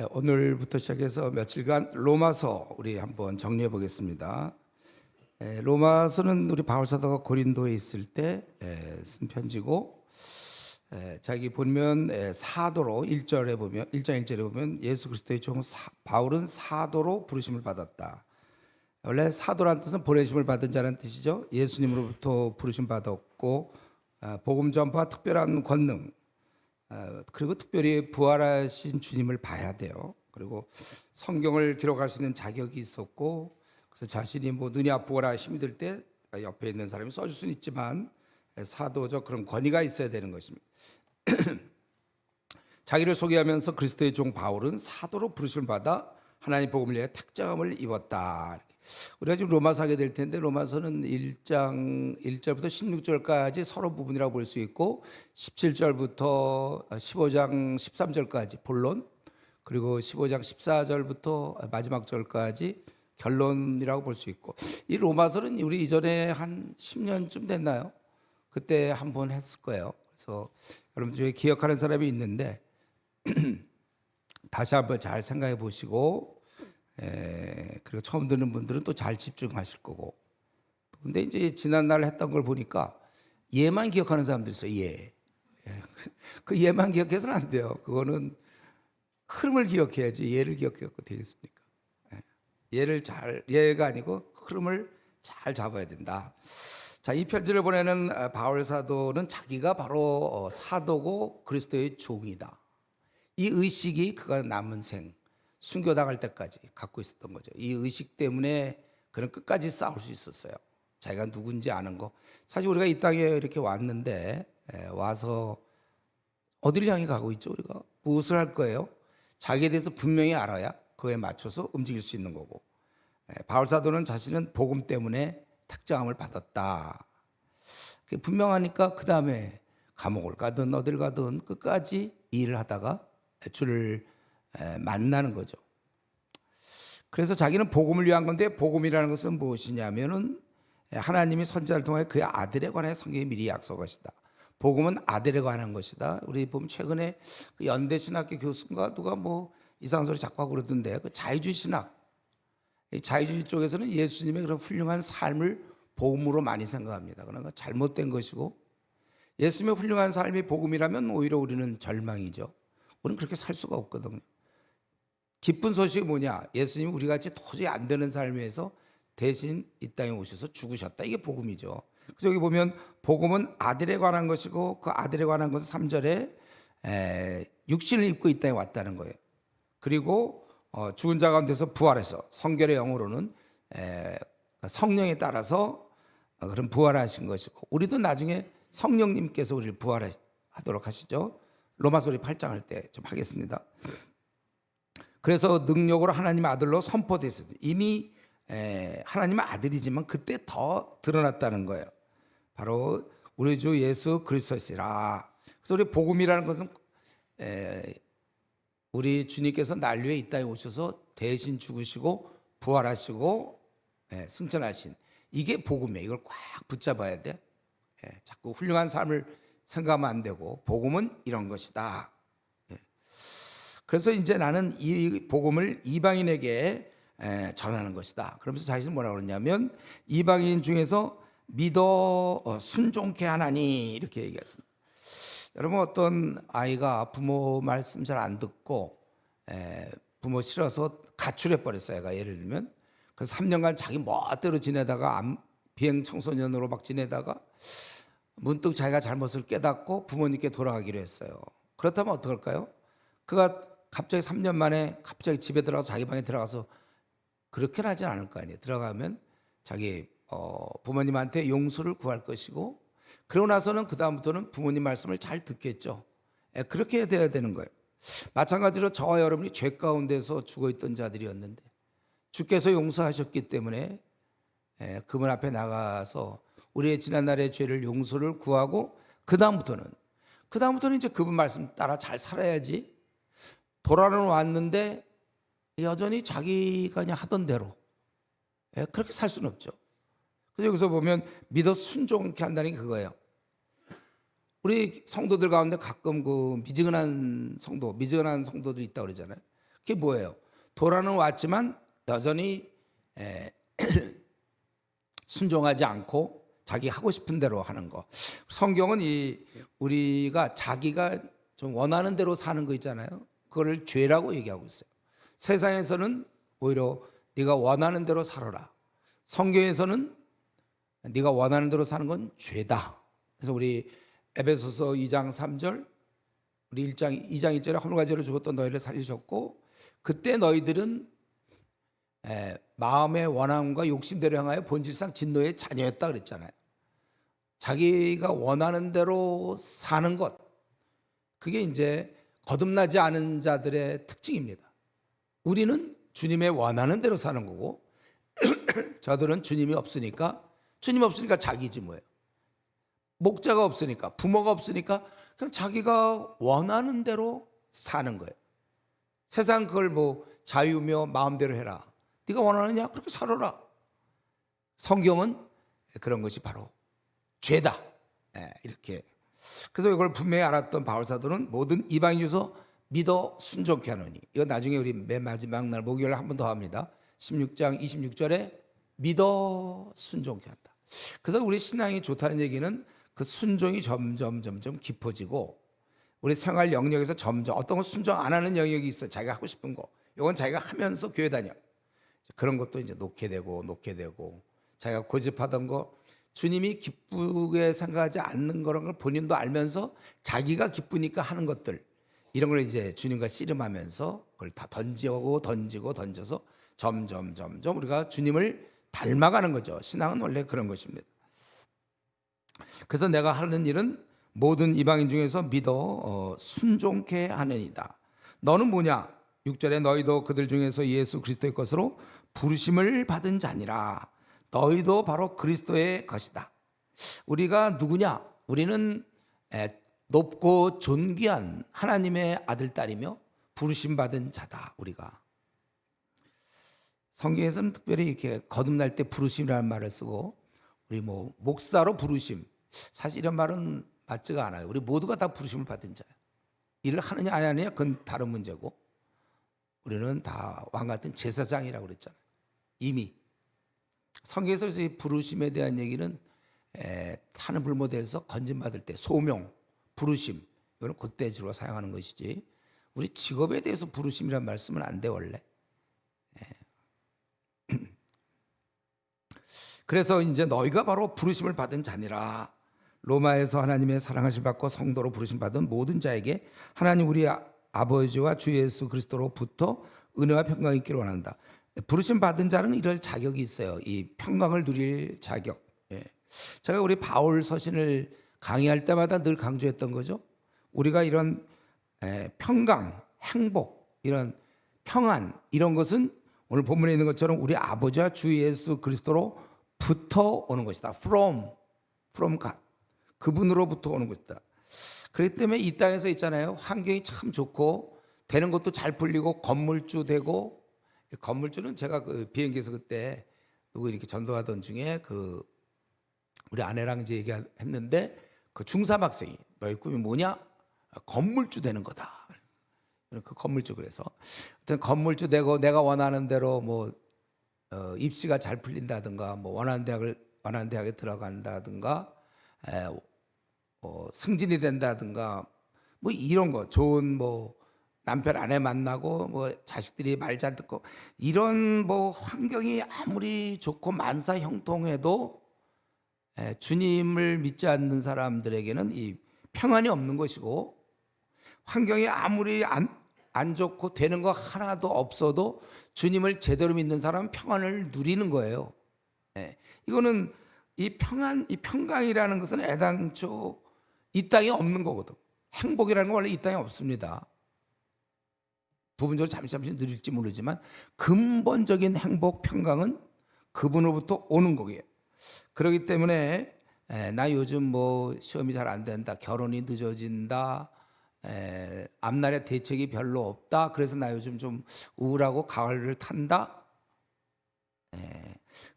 오늘부터 시작해서 며칠간 로마서 우리 한번 정리해 보겠습니다. 로마서는 우리 바울 사도가 고린도에 있을 때 쓴 편지고, 자기 보면 사도로 1절에 보면 1장 1절에 보면 예수 그리스도의 종 바울은 사도로 부르심을 받았다. 원래 사도란 뜻은 보내심을 받은 자라는 뜻이죠. 예수님으로부터 부르심 받았고, 복음 전파 특별한 권능, 그리고 특별히 부활하신 주님을 봐야 돼요. 그리고 성경을 기록할 수 있는 자격이 있었고, 그래서 자신이 뭐 눈이 아프거나 힘이 들 때 옆에 있는 사람이 써줄 수는 있지만 사도적 그런 권위가 있어야 되는 것입니다. 자기를 소개하면서 그리스도의 종 바울은 사도로 부르심을 받아 하나님 복음을 위해 택정함을 입었다. 우리가 지금 로마서 하게 될 텐데, 로마서는 1장 1절부터 16절까지 서론 부분이라고 볼 수 있고, 17절부터 15장 13절까지 본론, 그리고 15장 14절부터 마지막 절까지 결론이라고 볼 수 있고, 이 로마서는 우리 이전에 한 10년쯤 됐나요? 그때 한번 했을 거예요. 그래서 여러분 중에 기억하는 사람이 있는데 다시 한번 잘 생각해 보시고, 그리고 처음 듣는 분들은 또 잘 집중하실 거고. 근데 이제 지난날 했던 걸 보니까 예만 기억하는 사람들이 있어요. 예. 그 예만 기억해서는 안 돼요. 그거는 흐름을 기억해야지 예를 기억해갖고 되겠습니까? 예가 아니고 흐름을 잘 잡아야 된다. 자, 이 편지를 보내는 바울 사도는 자기가 바로 사도고 그리스도의 종이다. 이 의식이 그가 남은 생, 순교당할 때까지 갖고 있었던 거죠. 이 의식 때문에 그는 끝까지 싸울 수 있었어요. 자기가 누군지 아는 거. 사실 우리가 이 땅에 이렇게 왔는데, 와서 어디를 향해 가고 있죠? 우리가 무엇을 할 거예요? 자기에 대해서 분명히 알아야 그에 맞춰서 움직일 수 있는 거고, 바울 사도는 자신은 복음 때문에 택정함을 받았다. 분명하니까 그 다음에 감옥을 가든 어딜 가든 끝까지 일을 하다가 주를 만나는 거죠. 그래서 자기는 복음을 위한 건데, 복음이라는 것은 무엇이냐면은 하나님이 선지자를 통해 그의 아들에 관해 성경이 미리 약속하시다. 복음은 아들에 관한 것이다. 우리 보면 최근에 그 연대신학교 교수인가 누가 뭐 이상한 소리 자꾸 하고 그러던데, 그 자유주의 신학, 자유주의 쪽에서는 예수님의 그런 훌륭한 삶을 복음으로 많이 생각합니다. 그러나 잘못된 것이고, 예수님의 훌륭한 삶이 복음이라면 오히려 우리는 절망이죠. 우리는 그렇게 살 수가 없거든요. 기쁜 소식이 뭐냐? 예수님이 우리같이 도저히 안 되는 삶에서 대신 이 땅에 오셔서 죽으셨다. 이게 복음이죠. 그래서 여기 보면 복음은 아들에 관한 것이고, 그 아들에 관한 것은 3절에 육신을 입고 이 땅에 왔다는 거예요. 그리고 죽은 자 가운데서 부활해서, 성결의 영어로는 성령에 따라서 그런 부활하신 것이고, 우리도 나중에 성령님께서 우리를 부활하도록 하시죠. 로마서 8장 할 때 좀 하겠습니다. 그래서 능력으로 하나님의 아들로 선포됐어요. 이미 하나님의 아들이지만 그때 더 드러났다는 거예요. 바로 우리 주 예수 그리스도시라. 그래서 우리 복음이라는 것은 우리 주님께서 난류에 이 땅에 오셔서 대신 죽으시고 부활하시고 승천하신, 이게 복음이에요. 이걸 꽉 붙잡아야 돼. 자꾸 훌륭한 삶을 생각하면 안 되고, 복음은 이런 것이다. 그래서 이제 나는 이 복음을 이방인에게 전하는 것이다. 그러면서 자신은 뭐라고 그러냐면, 이방인 중에서 믿어 순종케 하나니, 이렇게 얘기했습니다. 여러분, 어떤 아이가 부모 말씀 잘 안 듣고 부모 싫어서 가출해 버렸어요. 애가 예를 들면, 그래서 3년간 자기 멋대로 지내다가 비행 청소년으로 막 지내다가 문득 자기가 잘못을 깨닫고 부모님께 돌아가기로 했어요. 그렇다면 어떡할까요? 그가 갑자기 3년 만에 갑자기 집에 들어가서 자기 방에 들어가서 그렇게는 하진 않을 거 아니에요. 들어가면 자기 부모님한테 용서를 구할 것이고, 그러고 나서는 그 다음부터는 부모님 말씀을 잘 듣겠죠. 그렇게 돼야 되는 거예요. 마찬가지로 저와 여러분이 죄 가운데서 죽어있던 자들이었는데, 주께서 용서하셨기 때문에 그분 앞에 나가서 우리의 지난날의 죄를 용서를 구하고, 그 다음부터는 이제 그분 말씀 따라 잘 살아야지. 돌아는 왔는데 여전히 자기가 그냥 하던 대로 그렇게 살 수는 없죠. 그래서 여기서 보면 믿어 순종케 한다는 게 그거예요. 우리 성도들 가운데 가끔 그 미지근한 성도들이 있다고 그러잖아요. 그게 뭐예요? 돌아는 왔지만 여전히 순종하지 않고 자기 하고 싶은 대로 하는 거. 성경은 우리가 자기가 좀 원하는 대로 사는 거 있잖아요. 그거를 죄라고 얘기하고 있어요. 세상에서는 오히려 네가 원하는 대로 살아라. 성경에서는 네가 원하는 대로 사는 건 죄다. 그래서 우리 에베소서 2장 3절, 우리 1장 2장 1절에 하늘과 죄로 죽었던 너희를 살리셨고 그때 너희들은 마음의 원함과 욕심대로 향하여 본질상 진노의 자녀였다 그랬잖아요. 자기가 원하는 대로 사는 것, 그게 이제 거듭나지 않은 자들의 특징입니다. 우리는 주님의 원하는 대로 사는 거고 저들은 주님 없으니까 자기지 뭐예요. 목자가 없으니까, 부모가 없으니까 그냥 자기가 원하는 대로 사는 거예요. 세상 그걸 뭐 자유며 마음대로 해라. 네가 원하느냐? 그렇게 살아라. 성경은 그런 것이 바로 죄다. 이렇게. 그래서 이걸 분명히 알았던 바울 사도는 모든 이방인 중에서 믿어 순종케 하노니. 이거 나중에 우리 맨 마지막 날 목요일에 한 번 더 합니다. 16장 26절에 믿어 순종케 한다. 그래서 우리 신앙이 좋다는 얘기는 그 순종이 점점 깊어지고 우리 생활 영역에서 점점 어떤 거 순종 안 하는 영역이 있어. 자기가 하고 싶은 거. 이건 자기가 하면서 교회 다녀. 그런 것도 이제 놓게 되고 자기가 고집하던 거 주님이 기쁘게 생각하지 않는 그런 걸 본인도 알면서 자기가 기쁘니까 하는 것들 이런 걸 이제 주님과 씨름하면서 그걸 다 던져서 점점 우리가 주님을 닮아가는 거죠. 신앙은 원래 그런 것입니다. 그래서 내가 하는 일은 모든 이방인 중에서 믿어 순종케 하느니라. 너는 뭐냐? 6절에 너희도 그들 중에서 예수 그리스도의 것으로 부르심을 받은 자니라. 너희도 바로 그리스도의 것이다. 우리가 누구냐? 우리는 높고 존귀한 하나님의 아들 딸이며 부르심 받은 자다. 우리가 성경에서는 특별히 이렇게 거듭날 때 부르심이라는 말을 쓰고 우리 뭐 목사로 부르심, 사실 이런 말은 맞지가 않아요. 우리 모두가 다 부르심을 받은 자예요. 일을 하느냐 안 하느냐 그건 다른 문제고 우리는 다 왕같은 제사장이라고 그랬잖아요. 이미 성경에서 이 부르심에 대한 얘기는 타는 불못에서 건진받을 때 소명, 부르심 이거는 그때 주로 사용하는 것이지 우리 직업에 대해서 부르심이란 말씀은 안 돼 원래. 그래서 이제 너희가 바로 부르심을 받은 자니라. 로마에서 하나님의 사랑하심 받고 성도로 부르심 받은 모든 자에게 하나님 우리 아버지와 주 예수 그리스도로부터 은혜와 평강이 있기를 원한다. 부르심 받은 자는 이럴 자격이 있어요. 이 평강을 누릴 자격. 제가 우리 바울 서신을 강의할 때마다 늘 강조했던 거죠. 우리가 이런 평강, 행복, 이런 평안 이런 것은 오늘 본문에 있는 것처럼 우리 아버지와 주 예수 그리스도로부터 오는 것이다. From God. 그분으로부터 오는 것이다. 그렇기 때문에 이 땅에서 있잖아요. 환경이 참 좋고 되는 것도 잘 풀리고 건물주 되고 건물주는 제가 그 비행기에서 그때 누구 이렇게 전도하던 중에 그 우리 아내랑 이제 얘기했는데 그 중3 학생이 너희 꿈이 뭐냐? 건물주 되는 거다. 그 건물주 그래서 어떤 건물주 되고 내가 원하는 대로 뭐 입시가 잘 풀린다든가 뭐 원하는 대학에 들어간다든가 승진이 된다든가 뭐 이런 거 좋은 뭐 남편 아내 만나고 뭐 자식들이 말 잘 듣고 이런 뭐 환경이 아무리 좋고 만사 형통해도 주님을 믿지 않는 사람들에게는 이 평안이 없는 것이고 환경이 아무리 안 좋고 되는 거 하나도 없어도 주님을 제대로 믿는 사람은 평안을 누리는 거예요. 이거는 이 평강이라는 것은 애당초 이 땅에 없는 거거든. 행복이라는 건 원래 이 땅에 없습니다. 부분적으로 잠시 누릴지 모르지만 근본적인 행복, 평강은 그분으로부터 오는 거예요. 그렇기 때문에 나 요즘 뭐 시험이 잘 안 된다, 결혼이 늦어진다, 앞날에 대책이 별로 없다, 그래서 나 요즘 좀 우울하고 가을을 탄다.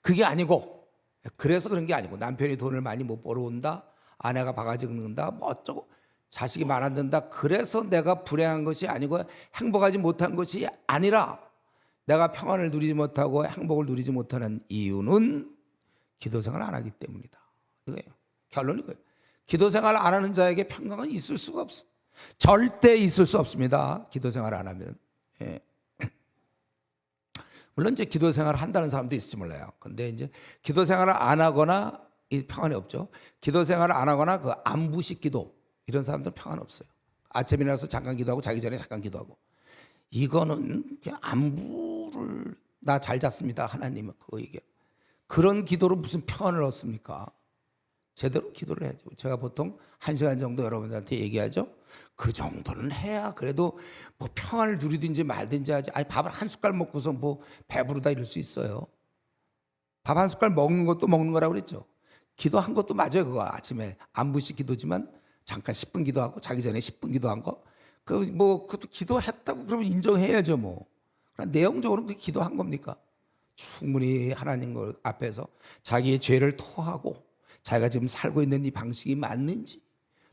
그게 아니고 그래서 그런 게 아니고 남편이 돈을 많이 못 벌어온다, 아내가 바가지 긁는다, 뭐 어쩌고 자식이 많아진다. 그래서 내가 불행한 것이 아니고 행복하지 못한 것이 아니라 내가 평안을 누리지 못하고 행복을 누리지 못하는 이유는 기도 생활을 안 하기 때문이다. 이거예요. 결론이 이거예요. 기도 생활을 안 하는 자에게 평강은 있을 수가 없어. 절대 있을 수 없습니다. 기도 생활을 안 하면. 예. 물론 이제 기도 생활을 한다는 사람도 있을지 몰라요. 근데 이제 기도 생활을 안 하거나 이 평안이 없죠. 기도 생활을 안 하거나 그 안부식 기도 이런 사람들은 평안 없어요. 아침에 일어나서 잠깐 기도하고 자기 전에 잠깐 기도하고 이거는 그냥 안부를 나 잘 잤습니다. 하나님은 그거 얘기해. 그런 기도로 무슨 평안을 얻습니까? 제대로 기도를 해야죠. 제가 보통 1시간 정도 여러분들한테 얘기하죠. 그 정도는 해야 그래도 뭐 평안을 누리든지 말든지 하지. 아니 밥을 한 숟갈 먹고서 뭐 배부르다 이럴 수 있어요. 밥 한 숟갈 먹는 것도 먹는 거라고 그랬죠. 기도한 것도 맞아요. 그거 아침에 안부식 기도지만 잠깐 10분 기도하고 자기 전에 10분 기도한 거. 그것도 기도했다고 그러면 인정해야죠 뭐. 그러나 내용적으로는 그게 기도한 겁니까? 충분히 하나님 앞에서 자기의 죄를 토하고 자기가 지금 살고 있는 이 방식이 맞는지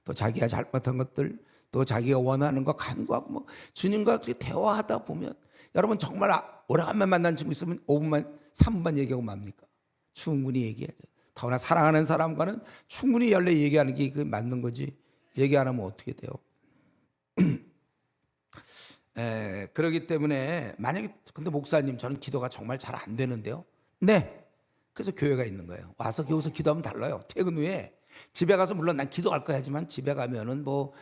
또 자기가 잘못한 것들 또 자기가 원하는 거 간구하고 뭐 주님과 그렇게 대화하다 보면 여러분 정말 오래간만에 만난 친구 있으면 5분만 3분만 얘기하고 맙니까? 충분히 얘기하죠. 더구나 사랑하는 사람과는 충분히 연락 얘기하는 게 맞는 거지 얘기 안 하면 어떻게 돼요? 그렇기 때문에 만약에 근데 목사님 저는 기도가 정말 잘 안 되는데요. 네. 그래서 교회가 있는 거예요. 와서 여기서 기도하면 달라요. 퇴근 후에 집에 가서 물론 난 기도할 거 하지만 집에 가면은 뭐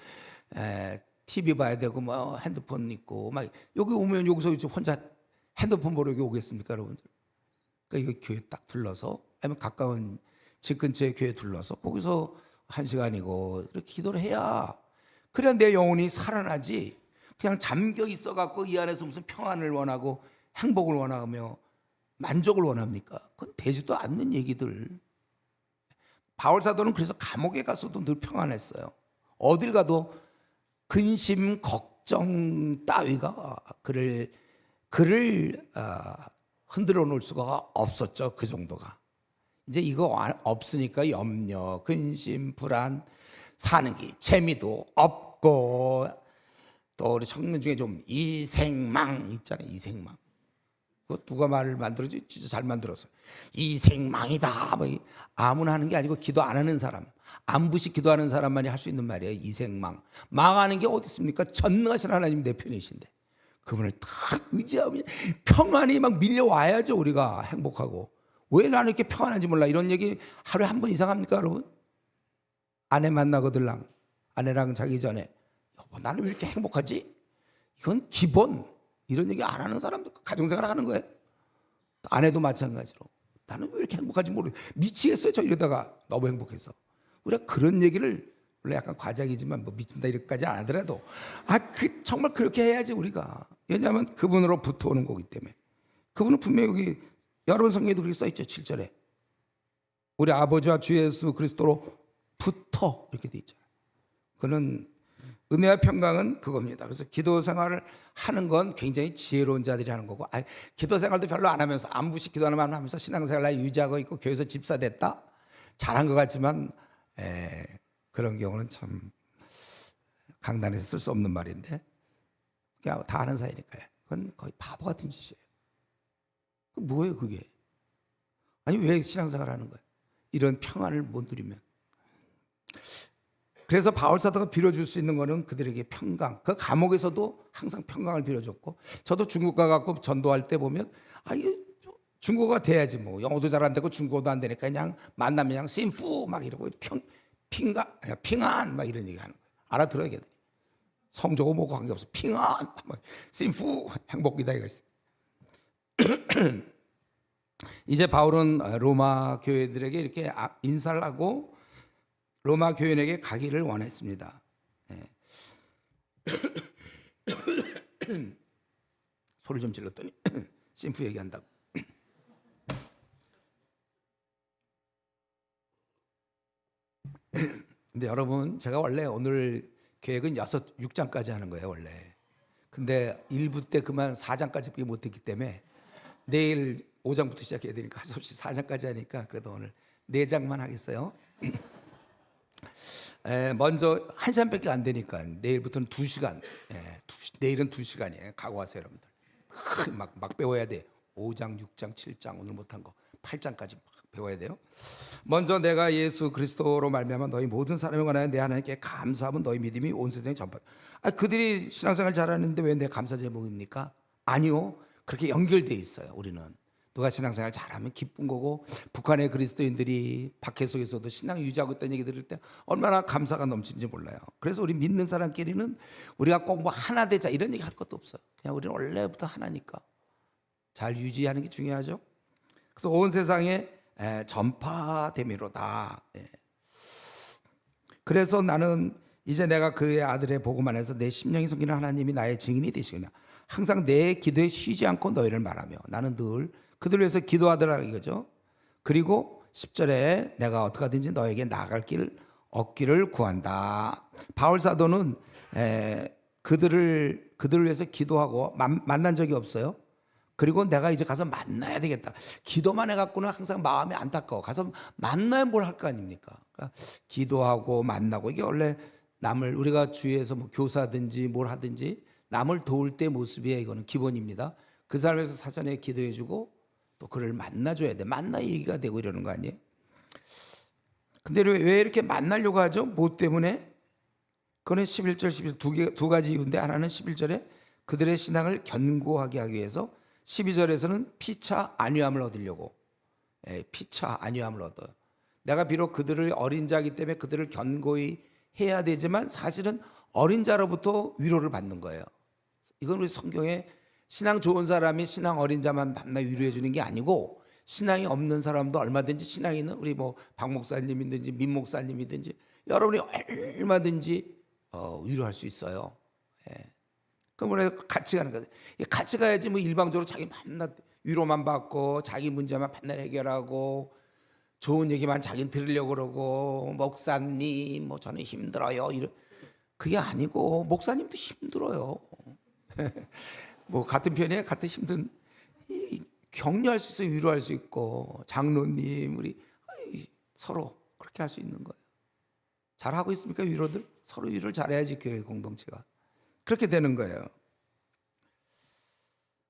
TV 봐야 되고 뭐 핸드폰 있고 막 여기 오면 여기서 이제 혼자 핸드폰 보러 여기 오겠습니까, 여러분들? 그러니까 이거 교회 딱 둘러서 아니면 가까운 집 근처에 교회 둘러서 거기서 1시간이고 이렇게 기도를 해야 그래야 내 영혼이 살아나지. 그냥 잠겨 있어 갖고 이 안에서 무슨 평안을 원하고 행복을 원하며 만족을 원합니까? 그건 되지도 않는 얘기들. 바울 사도는 그래서 감옥에 가서도 늘 평안했어요. 어딜 가도 근심, 걱정 따위가 그를 흔들어 놓을 수가 없었죠. 그 정도가. 이제 이거 없으니까 염려, 근심, 불안, 사는 게 재미도 없고 또 우리 청년 중에 좀 이생망 있잖아요. 이생망. 그 누가 말을 만들었지? 진짜 잘 만들었어요. 이생망이다. 뭐 아무나 하는 게 아니고 기도 안 하는 사람, 안부식 기도하는 사람만이 할 수 있는 말이에요. 이생망. 망하는 게 어디 있습니까? 전능하신 하나님 내 편이신데 그분을 딱 의지하면 평안이 막 밀려와야죠. 우리가 행복하고. 왜 나는 이렇게 평안한지 몰라. 이런 얘기 하루에 한 번 이상 합니까, 여러분? 아내 만나거들랑 아내랑 자기 전에 여보 나는 왜 이렇게 행복하지? 이건 기본. 이런 얘기 안 하는 사람도 가정생활 하는 거예요. 아내도 마찬가지로 나는 왜 이렇게 행복한지 모르겠어요. 미치겠어요. 저 이러다가 너무 행복해서. 우리가 그런 얘기를 원래 약간 과장이지만 뭐 미친다 이렇게까지 안 하더라도 정말 그렇게 해야지 우리가. 왜냐하면 그분으로 붙어오는 거기 때문에. 그분은 분명히 여기 여러분 성경에도 그렇게 써있죠. 7절에 우리 아버지와 주 예수 그리스도로 붙어 이렇게 돼 있잖아요. 그는 은혜와 평강은 그겁니다. 그래서 기도 생활을 하는 건 굉장히 지혜로운 자들이 하는 거고, 기도 생활도 별로 안 하면서 안부식 기도하는 하면서 신앙생활을 유지하고 있고 교회에서 집사 됐다 잘한 것 같지만 그런 경우는 참 강단에서 쓸 수 없는 말인데 그냥 다 아는 사이니까요. 그건 거의 바보 같은 짓이에요. 뭐예요 그게? 아니 왜 신앙생활 하는 거예요? 이런 평안을 못 누리면. 그래서 바울 사도가 빌어줄 수 있는 거는 그들에게 평강. 그 감옥에서도 항상 평강을 빌어줬고, 저도 중국 가갖고 전도할 때 보면 중국어가 돼야지 뭐 영어도 잘 안 되고 중국어도 안 되니까 그냥 만나면 그냥 심푸 막 이러고 핑안 막 이런 얘기 하는 거예요. 알아들어야 걔들이. 성조고 뭐고 관계없어. 핑안 심푸 행복이다 이거 있어. 이제 바울은 로마 교회들에게 이렇게 인사를 하고 로마 교인에게 가기를 원했습니다. 소리 좀 질렀더니 심프 얘기한다고. 근데 여러분 제가 원래 오늘 계획은 6장까지 하는 거예요 원래. 근데 1부 때 그만 4장까지밖에 못했기 때문에 내일 5장부터 시작해야 되니까 할 수 없이 4장까지 하니까 그래도 오늘 4장만 하겠어요. 먼저 1시간밖에 안 되니까 내일부터는 2시간. 내일은 2시간이에요. 각오하세요, 여러분들. 막 배워야 돼. 5장, 6장, 7장 오늘 못한 거 8장까지 막 배워야 돼요. 먼저 내가 예수 그리스도로 말미암아 너희 모든 사람에 관하여 내 하나님께 감사하면 너희 믿음이 온 세상에 전파. 그들이 신앙생활 잘하는데 왜 내 감사 제목입니까? 아니요. 그렇게 연결돼 있어요. 우리는 누가 신앙생활 잘하면 기쁜 거고, 북한의 그리스도인들이 박해 속에서도 신앙 유지하고 있다는 얘기 들을 때 얼마나 감사가 넘치는지 몰라요. 그래서 우리 믿는 사람끼리는 우리가 꼭 뭐 하나 되자 이런 얘기 할 것도 없어요. 그냥 우리는 원래부터 하나니까 잘 유지하는 게 중요하죠. 그래서 온 세상에 전파됨이로다. 그래서 나는 이제 내가 그의 아들의 복음 안에서 내 심령이 섬기는 하나님이 나의 증인이 되시구나. 항상 내 기도에 쉬지 않고 너희를 말하며 나는 늘 그들 위해서 기도하더라 이거죠. 그리고 10절에 내가 어떻게 하든지 너에게 나아갈 길 얻기를 구한다. 바울 사도는 그들을 위해서 기도하고 만난 적이 없어요. 그리고 내가 이제 가서 만나야 되겠다. 기도만 해갖고는 항상 마음이 안타까워. 가서 만나야 뭘 할 거 아닙니까? 그러니까 기도하고 만나고 이게 원래 남을 우리가 주위에서 뭐 교사든지 뭘 하든지 남을 도울 때 모습이에요. 이거는 기본입니다. 그 사람에서 사전에 기도해주고 또 그를 만나줘야 돼. 만나 얘기가 되고 이러는 거 아니에요? 근데 왜 이렇게 만나려고 하죠? 뭐 때문에? 그거는 11절, 12절 두 가지 이유인데 하나는 11절에 그들의 신앙을 견고하게 하기 위해서 12절에서는 피차 안위함을 얻으려고. 피차 안위함을 얻어요. 내가 비록 그들을 어린 자이기 때문에 그들을 견고히 해야 되지만 사실은 어린 자로부터 위로를 받는 거예요. 이건 우리 성경에 신앙 좋은 사람이 신앙 어린 자만 만나 위로해 주는 게 아니고 신앙이 없는 사람도 얼마든지 신앙 있는 우리 뭐 박 목사님이든지 민 목사님이든지 여러분이 얼마든지 위로할 수 있어요. 그럼 우리가 같이 가는 거예요. 같이 가야지 뭐 일방적으로 자기 만나 위로만 받고 자기 문제만 맨날 해결하고 좋은 얘기만 자기는 들으려고 그러고 목사님 뭐 저는 힘들어요 이런 그게 아니고 목사님도 힘들어요. 뭐 같은 편이에요. 같은 힘든 격려할 수 있어요. 위로할 수 있고 장로님 우리 서로 그렇게 할 수 있는 거예요. 잘하고 있습니까? 위로들 서로 위로를 잘해야지 교회 공동체가 그렇게 되는 거예요.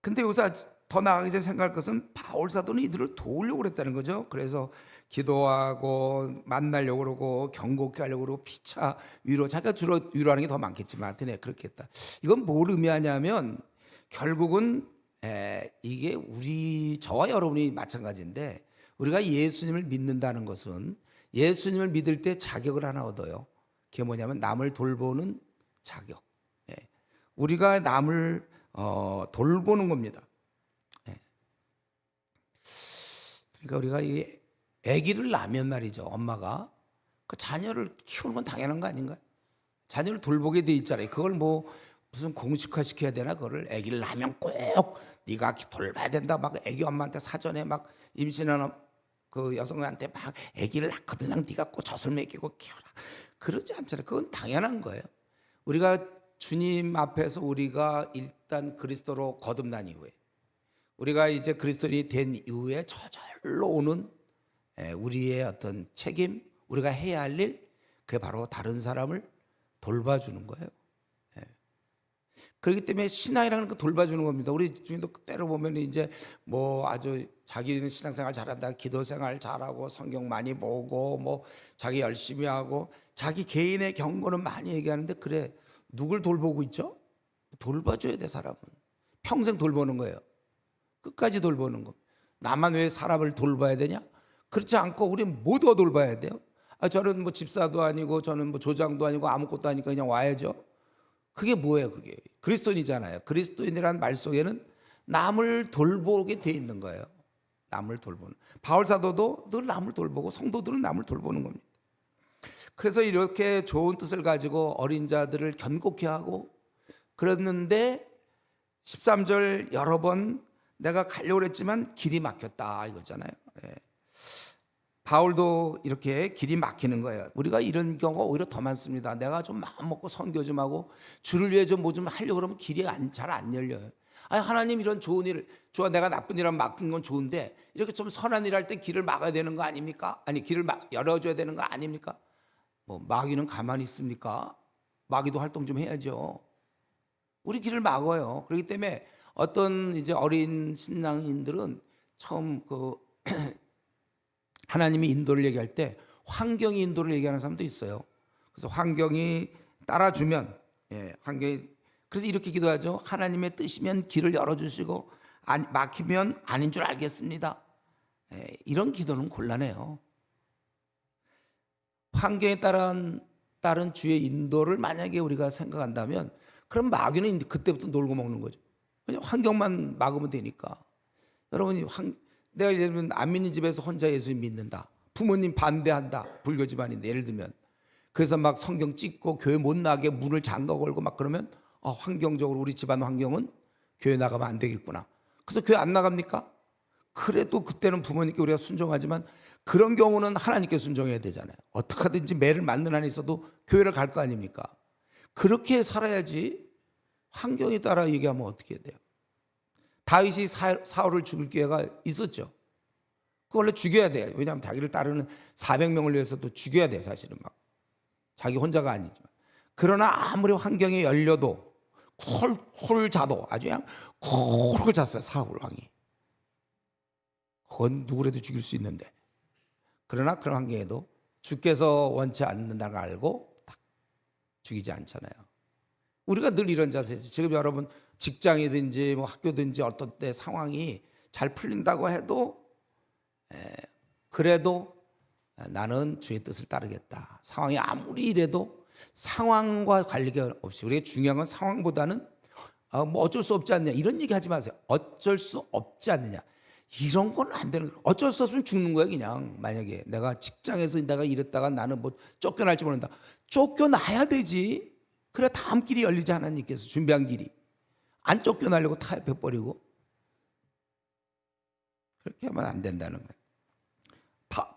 근데 여기서 더 나아가기 전에 생각할 것은 바울 사도는 이들을 도우려고 그랬다는 거죠. 그래서 기도하고 만나려고 그러고 경고케 하려고 그러고 피차 위로 자기가 주로 위로하는 게 더 많겠지만 하여튼 그렇게 했다. 이건 뭘 의미하냐면 결국은 이게 저와 여러분이 마찬가지인데 우리가 예수님을 믿는다는 것은 예수님을 믿을 때 자격을 하나 얻어요. 그게 뭐냐면 남을 돌보는 자격. 우리가 남을 돌보는 겁니다. 그러니까 우리가 이 아기를 낳으면 말이죠. 엄마가 그 자녀를 키우는 건 당연한 거 아닌가요? 자녀를 돌보게 돼 있잖아요. 그걸 뭐 무슨 공식화 시켜야 되나? 그거를 아기를 낳으면 꼭 네가 돌봐야 된다. 막 아기 엄마한테 사전에 막 임신하는 그 여성한테 막 아기를 낳거든. 네가 꼭 젖을 먹이고 키워라. 그러지 않잖아요. 그건 당연한 거예요. 우리가 주님 앞에서 우리가 일단 그리스도로 거듭난 이후에 우리가 이제 그리스도인이 된 이후에 저절로 오는 우리의 어떤 책임, 우리가 해야 할 일, 그게 바로 다른 사람을 돌봐주는 거예요. 그렇기 때문에 신앙이라는 거 돌봐주는 겁니다. 우리 중에도 때로 보면 이제 뭐 아주 자기는 신앙생활 잘한다, 기도생활 잘하고 성경 많이 보고 뭐 자기 열심히 하고 자기 개인의 경고는 많이 얘기하는데 그래 누굴 돌보고 있죠? 돌봐줘야 돼 사람은. 평생 돌보는 거예요. 끝까지 돌보는 겁니다. 나만 왜 사람을 돌봐야 되냐? 그렇지 않고 우리 모두가 돌봐야 돼요. 저는 뭐 집사도 아니고 저는 뭐 조장도 아니고 아무것도 아니까 그냥 와야죠. 그게 뭐예요? 그게 그리스도인이잖아요. 그리스도인이라는 말 속에는 남을 돌보게 돼 있는 거예요. 남을 돌보는. 바울 사도도 늘 남을 돌보고 성도들은 남을 돌보는 겁니다. 그래서 이렇게 좋은 뜻을 가지고 어린 자들을 견고케 하고 그랬는데 13절 여러 번 내가 가려고 했지만 길이 막혔다 이거잖아요. 바울도 이렇게 길이 막히는 거예요. 우리가 이런 경우가 오히려 더 많습니다. 내가 좀 마음 먹고 선교 좀 하고 주를 위해 좀 뭐 좀 하려고 그러면 길이 잘 안 열려요. 하나님 이런 좋은 일을 내가 나쁜 일 하면 막는 건 좋은데 이렇게 좀 선한 일 할 때 길을 막아야 되는 거 아닙니까? 아니 길을 열어줘야 되는 거 아닙니까? 뭐 마귀는 가만히 있습니까? 마귀도 활동 좀 해야죠. 우리 길을 막아요. 그렇기 때문에 어떤 이제 어린 신앙인들은 처음 그 하나님이 인도를 얘기할 때 환경이 인도를 얘기하는 사람도 있어요. 그래서 환경이 따라주면, 환경이, 그래서 이렇게 기도하죠. 하나님의 뜻이면 길을 열어주시고 막히면 아닌 줄 알겠습니다. 이런 기도는 곤란해요. 환경에 따른 주의 인도를 만약에 우리가 생각한다면, 그럼 마귀는 그때부터 놀고 먹는 거죠. 왜냐하면 환경만 막으면 되니까. 여러분이 내가 예를 들면 안 믿는 집에서 혼자 예수님 믿는다. 부모님 반대한다. 불교 집안인데 예를 들면. 그래서 막 성경 찍고 교회 못 나게 문을 잠가 걸고 막 그러면 환경적으로 우리 집안 환경은 교회 나가면 안 되겠구나. 그래서 교회 안 나갑니까? 그래도 그때는 부모님께 우리가 순종하지만 그런 경우는 하나님께 순종해야 되잖아요. 어떻게 하든지 매를 맞는 한에 있어도 교회를 갈 거 아닙니까? 그렇게 살아야지. 환경에 따라 얘기하면 어떻게 해야 돼요? 다윗이 사울을 죽일 기회가 있었죠. 그 원래 죽여야 돼요. 왜냐하면 자기를 따르는 400명을 위해서도 죽여야 돼, 사실은 막. 자기 혼자가 아니지만. 그러나 아무리 환경이 열려도 콜콜 자도 아주 그냥 콜콜 잤어요, 사울 왕이. 그건 누구라도 죽일 수 있는데. 그러나 그런 환경에도 주께서 원치 않는다는 걸 알고 딱 죽이지 않잖아요. 우리가 늘 이런 자세지. 지금 여러분 직장이든지 뭐 학교든지 어떤 때 상황이 잘 풀린다고 해도 그래도 나는 주의 뜻을 따르겠다. 상황이 아무리 이래도 상황과 관계가 없이, 우리가 중요한 건 상황보다는 뭐 어쩔 수 없지 않느냐 이런 얘기 하지 마세요. 어쩔 수 없지 않느냐 이런 건 안 되는 거예요. 어쩔 수 없으면 죽는 거야 그냥. 만약에 내가 직장에서 내가 이랬다가 나는 뭐 쫓겨날지 모른다. 쫓겨나야 되지. 그래 다음 길이 열리지 하나님께서 준비한 길이. 안 쫓겨나려고 타협해버리고 그렇게 하면 안 된다는 거예요.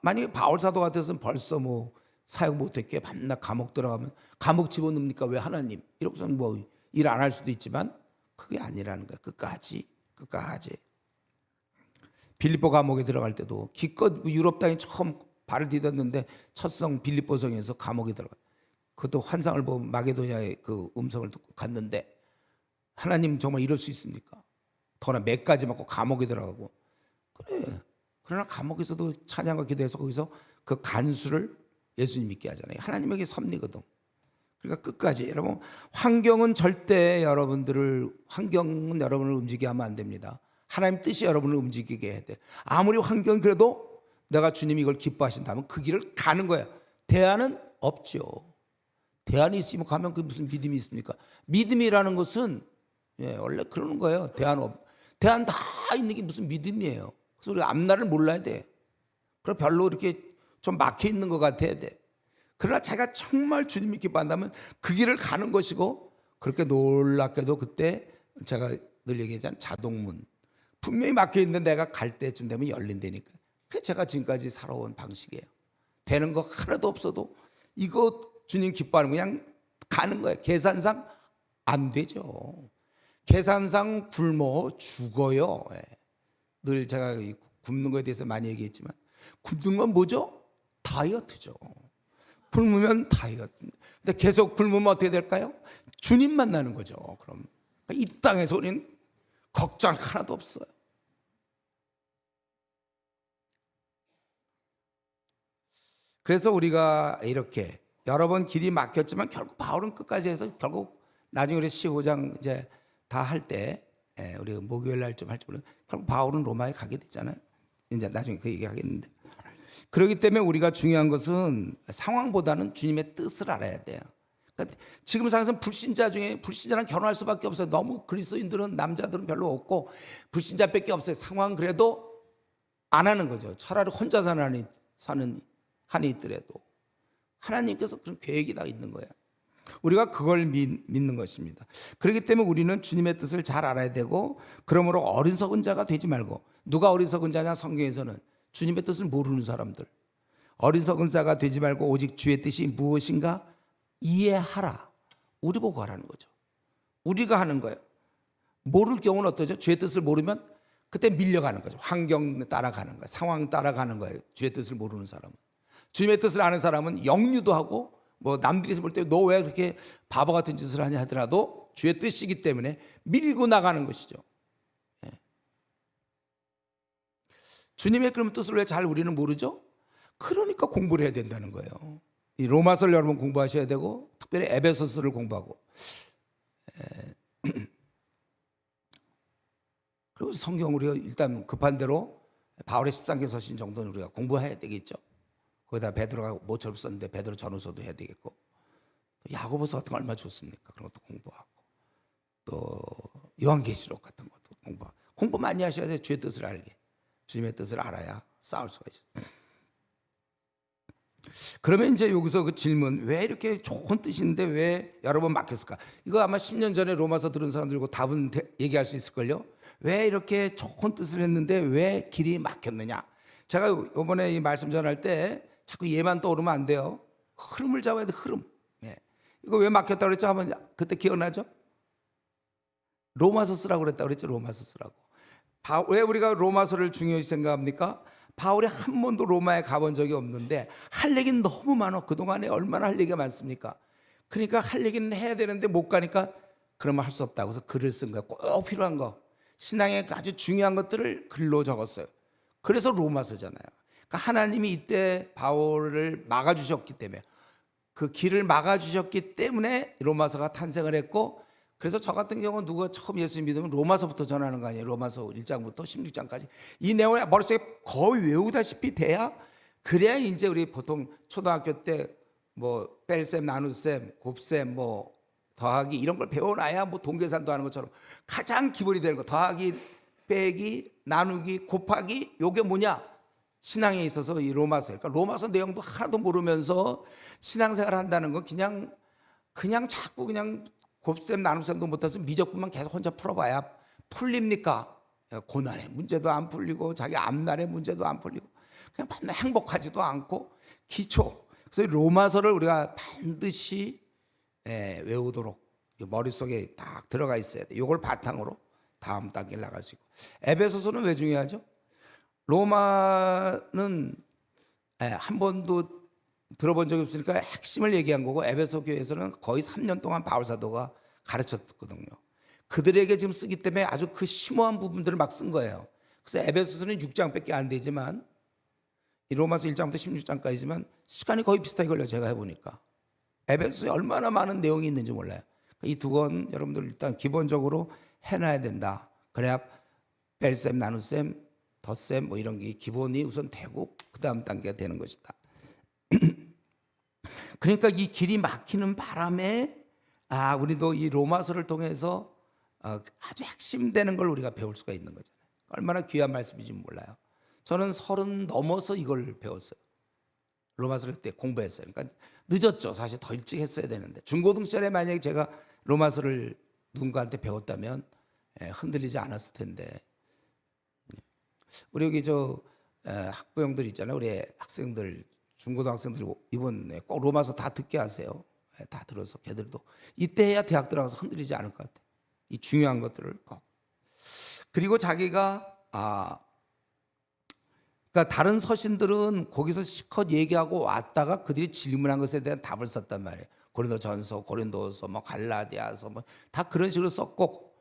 만약에 바울 사도 같았으면 벌써 뭐 사역 못했게 밤낮 감옥 들어가면 감옥 집어넣습니까? 왜 하나님? 이러고서는 뭐 일 안 할 수도 있지만 그게 아니라는 거예요. 끝까지. 빌립보 감옥에 들어갈 때도 기껏 유럽 땅에 처음 발을 디뎠는데 첫성 빌립보성에서 감옥에 들어가. 그것도 환상을 보고 마게도냐의 그 음성을 듣고 갔는데 하나님 정말 이럴 수 있습니까? 더나 매까지 맞고 감옥에 들어가고. 그래. 그러나 감옥에서도 찬양과 기도해서 거기서 그 간수를 예수님 믿게 하잖아요. 하나님에게 섭리거든. 그러니까 끝까지. 여러분 환경은 여러분을 움직이게 하면 안 됩니다. 하나님 뜻이 여러분을 움직이게 해야 돼. 아무리 환경 그래도 내가 주님이 이걸 기뻐하신다면 그 길을 가는 거야. 대안은 없죠. 대안이 있으면 가면 그게 무슨 믿음이 있습니까? 믿음이라는 것은 원래 그러는 거예요. 대안 다 있는 게 무슨 믿음이에요. 그래서 우리가 앞날을 몰라야 돼. 그럼 별로 이렇게 좀 막혀 있는 것 같아야 돼. 그러나 자기가 정말 주님이 기뻐한다면 그 길을 가는 것이고, 그렇게 놀랍게도 그때 제가 늘 얘기하잖아요. 자동문. 분명히 막혀 있는데 내가 갈 때쯤 되면 열린다니까. 그게 제가 지금까지 살아온 방식이에요. 되는 거 하나도 없어도 이거 주님 기뻐하는 거 그냥 가는 거예요. 계산상 안 되죠. 계산상 굶어 죽어요. 늘 제가 굶는 거에 대해서 많이 얘기했지만 굶는 건 뭐죠? 다이어트죠. 굶으면 다이어트. 근데 계속 굶으면 어떻게 될까요? 주님 만나는 거죠. 그럼 이 땅에서 우리는 걱정 하나도 없어요. 그래서 우리가 이렇게 여러 번 길이 막혔지만 결국 바울은 끝까지 해서 결국 나중에 우리 15장 이제 다 할 때 우리 목요일 날 좀 할지 모르겠는데 결국 바울은 로마에 가게 됐잖아요. 이제 나중에 그 얘기 하겠는데. 그렇기 때문에 우리가 중요한 것은 상황보다는 주님의 뜻을 알아야 돼요. 그러니까 지금 상황에서 불신자 중에 불신자랑 결혼할 수밖에 없어요. 너무 그리스도인들은 남자들은 별로 없고 불신자밖에 없어요. 상황 그래도 안 하는 거죠. 차라리 혼자 사는 한이 있더라도 하나님께서 그런 계획이 다 있는 거예요. 우리가 그걸 믿는 것입니다. 그렇기 때문에 우리는 주님의 뜻을 잘 알아야 되고, 그러므로 어리석은 자가 되지 말고. 누가 어리석은 자냐? 성경에서는 주님의 뜻을 모르는 사람들. 어리석은 자가 되지 말고 오직 주의 뜻이 무엇인가 이해하라. 우리 보고 하라는 거죠. 우리가 하는 거예요. 모를 경우는 어떠죠? 주의 뜻을 모르면 그때 밀려가는 거죠. 환경 따라가는 거예요. 상황 따라가는 거예요. 주의 뜻을 모르는 사람은. 주님의 뜻을 아는 사람은 역류도 하고 뭐 남들이 볼 때 너 왜 그렇게 바보 같은 짓을 하냐 하더라도 주의 뜻이기 때문에 밀고 나가는 것이죠. 예. 주님의 그런 뜻을 왜 잘 우리는 모르죠? 그러니까 공부를 해야 된다는 거예요. 이 로마서를 여러분 공부하셔야 되고 특별히 에베소서를 공부하고 그리고 성경 우리가 일단 급한 대로 바울의 13개 서신 정도는 우리가 공부해야 되겠죠. 거기다 베드로가 모처럼 썼는데 베드로 전후서도 해야 되겠고 또 야고보서 같은 거 얼마나 좋습니까? 그런 것도 공부하고 또 요한계시록 같은 것도 공부하고 공부 많이 하셔야 돼요. 주의 뜻을 알게. 주님의 뜻을 알아야 싸울 수가 있어요. 그러면 이제 여기서 그 질문, 왜 이렇게 좋은 뜻인데 왜 여러 번 막혔을까? 이거 아마 10년 전에 로마서 들은 사람들고 답은 얘기할 수 있을걸요. 왜 이렇게 좋은 뜻을 했는데 왜 길이 막혔느냐? 제가 이번에 이 말씀 전할 때 자꾸 얘만 떠오르면 안 돼요. 흐름을 잡아야 돼. 흐름. 예. 이거 왜 막혔다고 그랬죠? 한번 그때 기억나죠? 로마서 쓰라고 그랬다고 그랬죠. 로마서 쓰라고. 왜 우리가 로마서를 중요히 생각합니까? 바울이 한 번도 로마에 가본 적이 없는데 할 얘기는 너무 많아. 그동안에 얼마나 할 얘기가 많습니까? 그러니까 할 얘기는 해야 되는데 못 가니까 그러면 할 수 없다고 해서 글을 쓴 거야. 꼭 필요한 거. 신앙의 아주 중요한 것들을 글로 적었어요. 그래서 로마서잖아요. 그러니까 하나님이 이때 바울을 막아주셨기 때문에 그 길을 막아주셨기 때문에 로마서가 탄생을 했고 그래서 저 같은 경우는 누가 처음 예수 믿으면 로마서부터 전하는 거 아니에요. 로마서 1장부터 16장까지 이 내용을 머릿속에 거의 외우다시피 돼야 그래야 이제 우리 보통 초등학교 때 뭐 뺄셈, 나눗셈, 곱셈 뭐 더하기 이런 걸 배워놔야 뭐 동계산도 하는 것처럼 가장 기본이 되는 거 더하기, 빼기, 나누기, 곱하기 요게 뭐냐? 신앙에 있어서 이 로마서 그러니까 로마서 내용도 하나도 모르면서 신앙생활 한다는 건 그냥 자꾸 그냥 곱셈 나눗셈도 못해서 미적분만 계속 혼자 풀어봐야 풀립니까? 고난의 문제도 안 풀리고 자기 앞날의 문제도 안 풀리고 그냥 맨날 행복하지도 않고 기초. 그래서 로마서를 우리가 반드시 외우도록 머릿속에 딱 들어가 있어야 돼. 이걸 바탕으로 다음 단계를 나갈 수 있고. 에베소서는 왜 중요하죠? 로마는 한 번도 들어본 적이 없으니까 핵심을 얘기한 거고 에베소 교회에서는 거의 3년 동안 바울 사도가 가르쳤거든요. 그들에게 지금 쓰기 때문에 아주 그 심오한 부분들을 막 쓴 거예요. 그래서 에베소서는 6장밖에 안 되지만 이 로마서 1장부터 16장까지지만 시간이 거의 비슷하게 걸려요. 제가 해보니까 에베소서에 얼마나 많은 내용이 있는지 몰라요. 이 두 권 여러분들 일단 기본적으로 해놔야 된다. 그래야 뺄셈, 나눗셈, 덧셈 뭐 이런 게 기본이 우선 되고 그 다음 단계가 되는 것이다. 그러니까 이 길이 막히는 바람에 우리도 이 로마서를 통해서 아주 핵심되는 걸 우리가 배울 수가 있는 거잖아요. 얼마나 귀한 말씀인지 몰라요. 저는 30 넘어서 이걸 배웠어요. 로마서를 그때 공부했어요. 그러니까 늦었죠. 사실 더 일찍 했어야 되는데 중고등 시절에 만약에 제가 로마서를 누군가한테 배웠다면 흔들리지 않았을 텐데 우리 여기 학부형들 있잖아요. 우리 학생들 중고등학생들 이번에 꼭 로마서 다 듣게 하세요. 다 들어서 걔들도 이때 해야 대학 들어가서 흔들리지 않을 것 같아요. 이 중요한 것들을 꼭. 그리고 자기가 그러니까 다른 서신들은 거기서 실컷 얘기하고 왔다가 그들이 질문한 것에 대한 답을 썼단 말이에요. 고린도전서, 고린도서, 뭐 갈라디아서 뭐 다 그런 식으로 썼고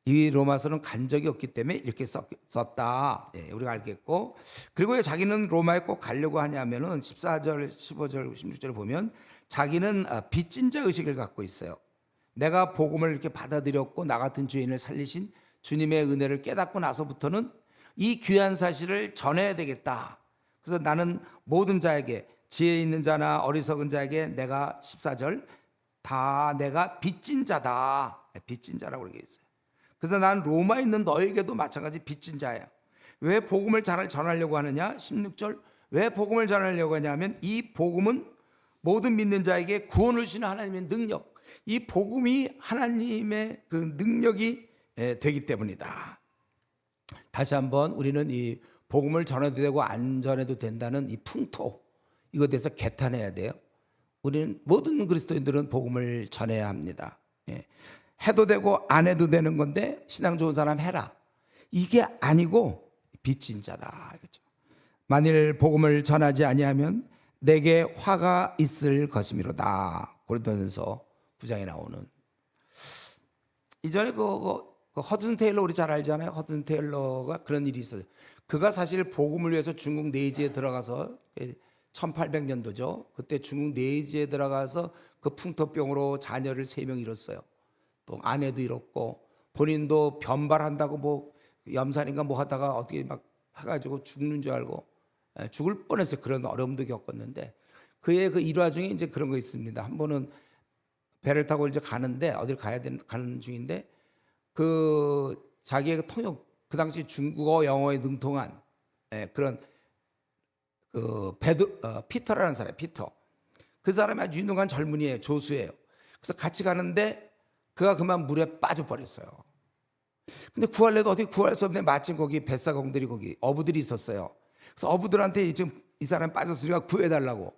이 로마서는 간 적이 없기 때문에 이렇게 썼다. 우리가 알겠고 그리고 왜 자기는 로마에 꼭 가려고 하냐면은 14절, 15절, 16절을 보면 자기는 빚진 자 의식을 갖고 있어요. 내가 복음을 이렇게 받아들였고 나 같은 죄인을 살리신 주님의 은혜를 깨닫고 나서부터는 이 귀한 사실을 전해야 되겠다. 그래서 나는 모든 자에게 지혜 있는 자나 어리석은 자에게 내가 14절 다 내가 빚진 자다. 빚진 자라고 그렇게 있어요. 그래서 난 로마에 있는 너에게도 마찬가지 빚진 자야. 왜 복음을 잘 전하려고 하느냐? 16절 왜 복음을 전하려고 하냐면 이 복음은 모든 믿는 자에게 구원을 주시는 하나님의 능력, 이 복음이 하나님의 그 능력이 되기 때문이다. 다시 한번 우리는 이 복음을 전해도 되고 안 전해도 된다는 이 풍토 이것에 대해서 개탄해야 돼요. 우리는 모든 그리스도인들은 복음을 전해야 합니다. 해도 되고 안 해도 되는 건데 신앙 좋은 사람 해라. 이게 아니고 빚진 자다. 만일 복음을 전하지 아니하면 내게 화가 있을 것이미로다. 고린도전서 9장에 나오는. 이전에 그 허드슨 테일러 우리 잘 알잖아요. 허드슨 테일러가 그런 일이 있어요. 그가 사실 복음을 위해서 중국 내지에 들어가서 1800년도죠. 그때 중국 내지에 들어가서 그 풍토병으로 자녀를 3명 잃었어요. 또 아내도 잃었고 본인도 변발한다고 뭐 염산인가 뭐 하다가 어떻게 막 해가지고 죽는 줄 알고 죽을 뻔했어요. 그런 어려움도 겪었는데 그의 그 일화 중에 이제 그런 거 있습니다. 한 번은 배를 타고 이제 가는데 어딜 가는 중인데 그 자기의 통역 그 당시 중국어 영어에 능통한 그런 그 피터라는 사람, 피터. 그 사람이 아주 유능한 젊은이에요. 조수예요. 그래서 같이 가는데 그가 그만 물에 빠져버렸어요. 근데 구할래도 어떻게 구할 수 없네. 마침 거기 뱃사공들이 거기 어부들이 있었어요. 그래서 어부들한테 지금 이 사람 빠졌으니까 구해달라고.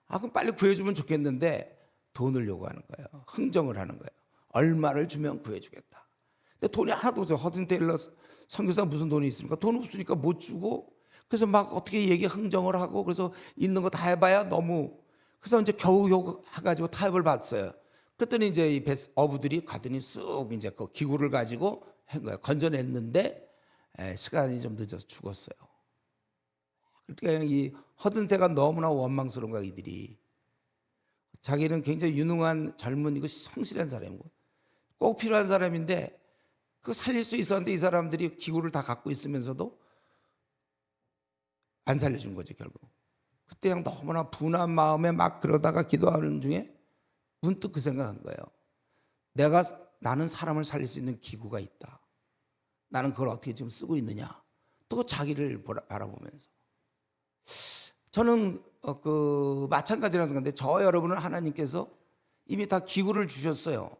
그럼 빨리 구해주면 좋겠는데 돈을 요구하는 거예요. 흥정을 하는 거예요. 얼마를 주면 구해주겠다. 근데 돈이 하나도 없어요. 허든 테일러 선교사 무슨 돈이 있습니까? 돈 없으니까 못 주고 그래서 막 어떻게 흥정을 하고 그래서 있는 거 다 해봐야 너무 그래서 이제 겨우 해가지고 타협을 봤어요. 그랬더니 이제 이 어부들이 가더니 쑥 이제 그 기구를 가지고 한 거예요. 건져냈는데 시간이 좀 늦어서 죽었어요. 그러니까 이 허든태가 너무나 원망스러운 거야. 이들이 자기는 굉장히 유능한 젊은 성실한 사람이고 꼭 필요한 사람인데 그 살릴 수 있었는데 이 사람들이 기구를 다 갖고 있으면서도 안 살려준 거죠. 결국 그때 그냥 너무나 분한 마음에 막 그러다가 기도하는 중에 문득 그 생각한 거예요. 나는 사람을 살릴 수 있는 기구가 있다. 나는 그걸 어떻게 지금 쓰고 있느냐. 또 자기를 바라보면서 저는 마찬가지라는 생각인데 저 여러분은 하나님께서 이미 다 기구를 주셨어요.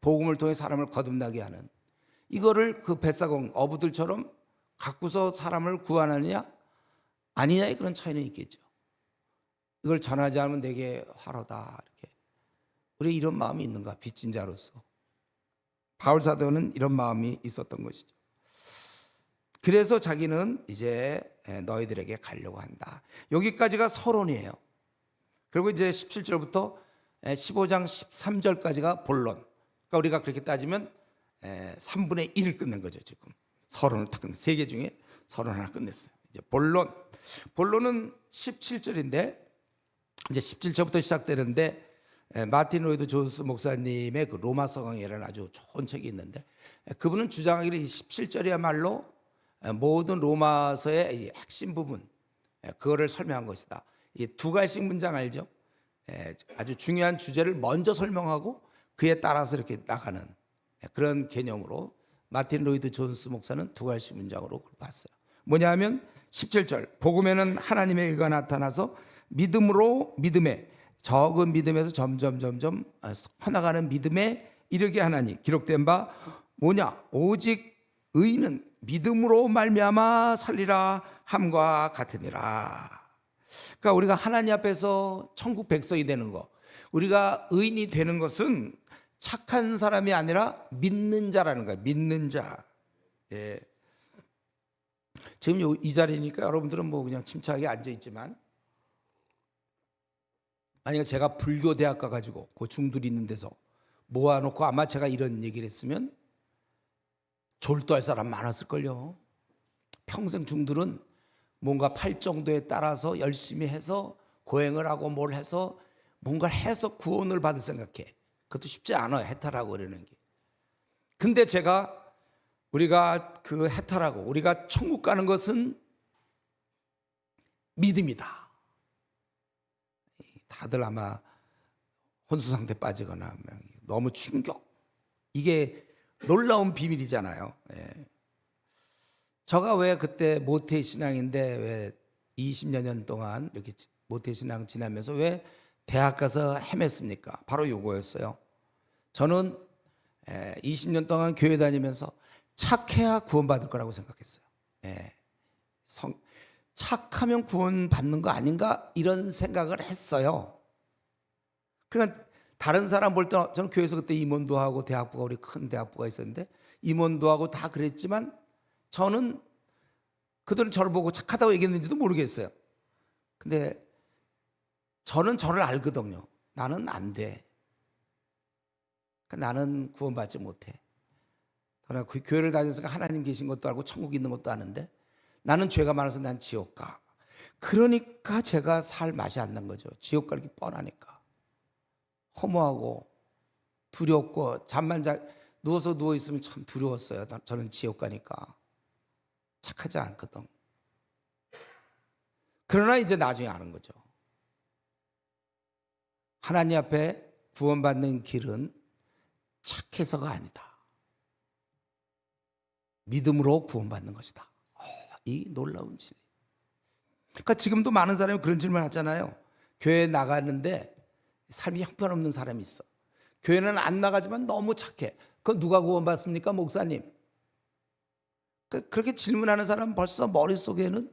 복음을 통해 사람을 거듭나게 하는 이거를 그 뱃사공 어부들처럼 갖고서 사람을 구하느냐 아니냐의 그런 차이는 있겠죠. 이걸 전하지 않으면 내게 화로다. 이렇게 우리 이런 마음이 있는가? 빚진 자로서 바울 사도는 이런 마음이 있었던 것이죠. 그래서 자기는 이제 너희들에게 가려고 한다. 여기까지가 서론이에요. 그리고 이제 17절부터 15장 13절까지가 본론. 그러니까 우리가 그렇게 따지면 3분의 1을 끝낸 거죠. 지금 서론을 딱 끝냈어요. 3개 중에 서론 하나 끝냈어요. 이제 본론. 본론은 17절인데 이제 17절부터 시작되는데 마틴 로이드 존스 목사님의 그 로마 성경이라는 아주 좋은 책이 있는데 그분은 주장하기를 17절이야말로 모든 로마서의 핵심 부분 그거를 설명한 것이다. 이 2갈씩 문장 알죠? 아주 중요한 주제를 먼저 설명하고 그에 따라서 이렇게 나가는 그런 개념으로 마틴 로이드 존스 목사는 2갈씩 문장으로 봤어요. 뭐냐면 17절 복음에는 하나님의 의가 나타나서 믿음에 적은 믿음에서 점점 커나가는 믿음에 이르게 하나니 기록된 바 뭐냐? 오직 의인은 믿음으로 말미암아 살리라 함과 같으니라. 그러니까 우리가 하나님 앞에서 천국 백성이 되는 거, 우리가 의인이 되는 것은 착한 사람이 아니라 믿는 자라는 거예요. 믿는 자. 예. 지금 이 자리니까 여러분들은 뭐 그냥 침착하게 앉아 있지만 만약에 제가 불교 대학 가가지고 그 중들이 있는 데서 모아놓고 아마 제가 이런 얘기를 했으면 졸도할 사람 많았을걸요. 평생 중들은 뭔가 팔정도에 따라서 열심히 해서 고행을 하고 뭘 해서 뭔가를 해서 구원을 받을 생각해. 그것도 쉽지 않아요. 해탈하고 그러는 게. 근데 우리가 그 해탈하고 우리가 천국 가는 것은 믿음이다. 다들 아마 혼수 상태 빠지거나 너무 충격. 이게 놀라운 비밀이잖아요. 예. 저가 왜 그때 모태 신앙인데 왜 20여 년 동안 이렇게 모태 신앙 지나면서 왜 대학 가서 헤맸습니까? 바로 요거였어요. 저는 20년 동안 교회 다니면서 착해야 구원받을 거라고 생각했어요. 예. 착하면 구원받는 거 아닌가 이런 생각을 했어요. 그러니까 다른 사람 볼 때 저는 교회에서 그때 임원도 하고 대학부가 우리 큰 대학부가 있었는데 임원도 하고 다 그랬지만 저는 그들은 저를 보고 착하다고 얘기했는지도 모르겠어요. 근데 저는 저를 알거든요. 나는 안 돼. 나는 구원받지 못해. 그러나 그 교회를 다녀서 하나님 계신 것도 알고 천국 있는 것도 아는데 나는 죄가 많아서 난 지옥 가. 그러니까 제가 살 맛이 안 난 거죠. 지옥 가는 게 뻔하니까. 허무하고 두렵고 잠만 누워서 누워있으면 참 두려웠어요. 저는 지옥 가니까. 착하지 않거든. 그러나 이제 나중에 아는 거죠. 하나님 앞에 구원받는 길은 착해서가 아니다. 믿음으로 구원받는 것이다. 이 놀라운 진리. 그러니까 지금도 많은 사람이 그런 질문 하잖아요. 교회 나가는데 삶이 형편없는 사람이 있어. 교회는 안 나가지만 너무 착해. 그거 누가 구원받습니까, 목사님? 그렇게 질문하는 사람은 벌써 머릿속에는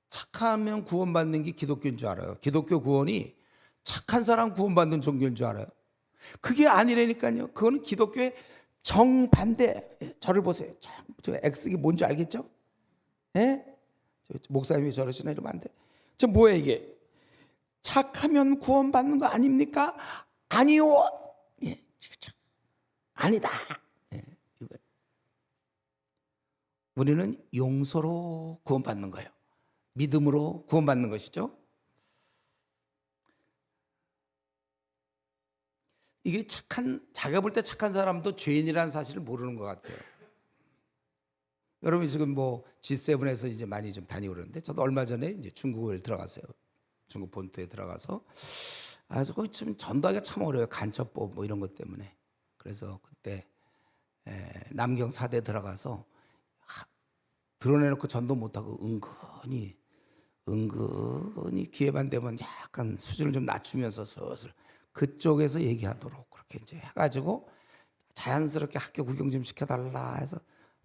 착하면 구원받는 게 기독교인 줄 알아요. 기독교 구원이 착한 사람 구원받는 종교인 줄 알아요. 그게 아니라니까요. 그거는 기독교의 정반대. 저를 보세요. 저 X가 뭔지 알겠죠? 예? 목사님이 저러시나 이러면 안 돼. 저 뭐예요 이게? 착하면 구원받는 거 아닙니까? 아니요. 예, 아니다. 예, 이거. 우리는 용서로 구원받는 거예요. 믿음으로 구원받는 것이죠. 이게 자기가 볼 때 착한 사람도 죄인이라는 사실을 모르는 것 같아요. 여러분 지금 뭐 G7에서 이제 많이 좀 다니고 그러는데 저도 얼마 전에 이제 중국을 들어갔어요. 중국 본토에 들어가서 거기 좀 전도하기가 참 어려워요. 간첩법 뭐 이런 것 때문에. 그래서 그때 남경 사대 들어가서 드러내놓고 전도 못하고 은근히 기회만 되면 약간 수준을 좀 낮추면서 슬슬 그쪽에서 얘기하도록 그렇게 이제 해가지고 자연스럽게 학교 구경 좀 시켜달라 해서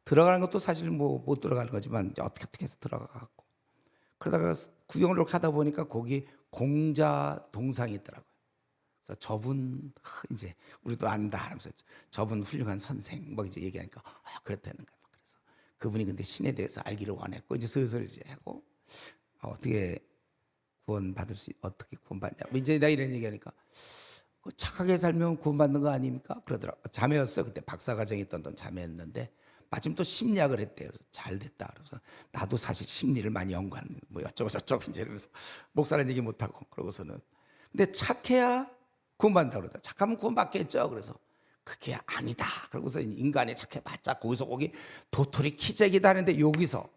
들어가는 것도 사실 뭐 못 들어가는 거지만 이제 어떻게 해서 들어가고 그러다가 구경을 이렇게 하다 보니까 거기 공자 동상이 있더라고요. 그래서 저분 이제 우리도 안다 하면서 저분 훌륭한 선생 뭐 이제 얘기하니까 그렇다는 거예요. 그래서 그분이 근데 신에 대해서 알기를 원했고 이제 슬슬 이제 하고 어떻게 구원받냐 뭐 이제 내가 이런 얘기하니까 착하게 살면 구원받는 거 아닙니까? 그러더라고요. 자매였어요. 그때 박사과정에 있던 자매였는데 마침 또 심리학을 했대요. 그래서 잘 됐다. 그래서 나도 사실 심리를 많이 연구하는 뭐 어쩌고 저쩌고 이제 이러면서 목사는 얘기 못 하고 그러고서는 근데 착해야 구원받는다 그러더라. 착하면 구원받겠죠. 그래서 그게 아니다. 그러고서 인간이 착해봤자 거기서 거기 도토리 키재기다 하는데 여기서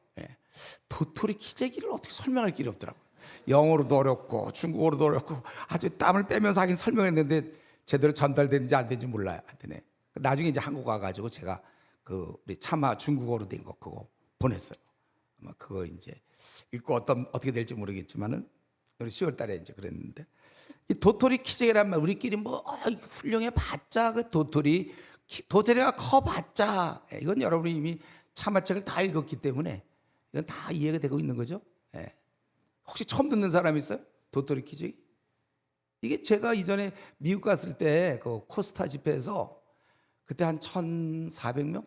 도토리 키재기를 어떻게 설명할 길이 없더라고요. 영어로도 어렵고 중국어로도 어렵고 아주 땀을 빼면서 하긴 설명했는데 제대로 전달되는지 안 되는지 몰라요. 하여튼 나중에 이제 한국 와가지고 제가 우리 차마 중국어로 된 거 그거 보냈어요. 아마 그거 이제 읽고 어떻게 될지 모르겠지만은 우리 10월달에 이제 그랬는데 이 도토리 키재기란 말 우리끼리 뭐 훌륭해 봤자 그 도토리가 커 봤자 이건 여러분이 이미 차마책을 다 읽었기 때문에 이건 다 이해가 되고 있는 거죠. 혹시 처음 듣는 사람 있어요? 도토리 키재기? 이게 제가 이전에 미국 갔을 때 그 코스타 집회에서 그때 한 1,400명?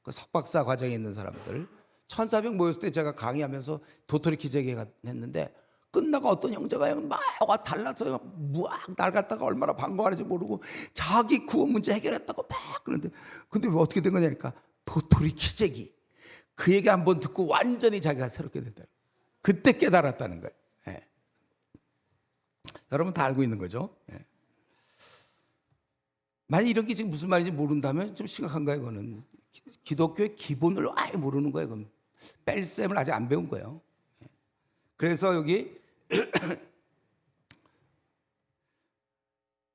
그 석박사 과정에 있는 사람들 1,400 모였을 때 제가 강의하면서 도토리 키재기 했는데 끝나고 어떤 형제가 막 달라서 무악 날갔다가 얼마나 반가워하는지 모르고 자기 구원 문제 해결했다고 막 그러는데 근데 왜 어떻게 된 거냐니까 도토리 키재기 그 얘기 한번 듣고 완전히 자기가 새롭게 됐다. 그때 깨달았다는 거예요. 여러분 다 알고 있는 거죠. 만약 이런 게 지금 무슨 말인지 모른다면 좀 심각한 거예요. 그거는 기독교의 기본을 아예 모르는 거예요. 그럼 뺄셈을 아직 안 배운 거예요. 그래서 여기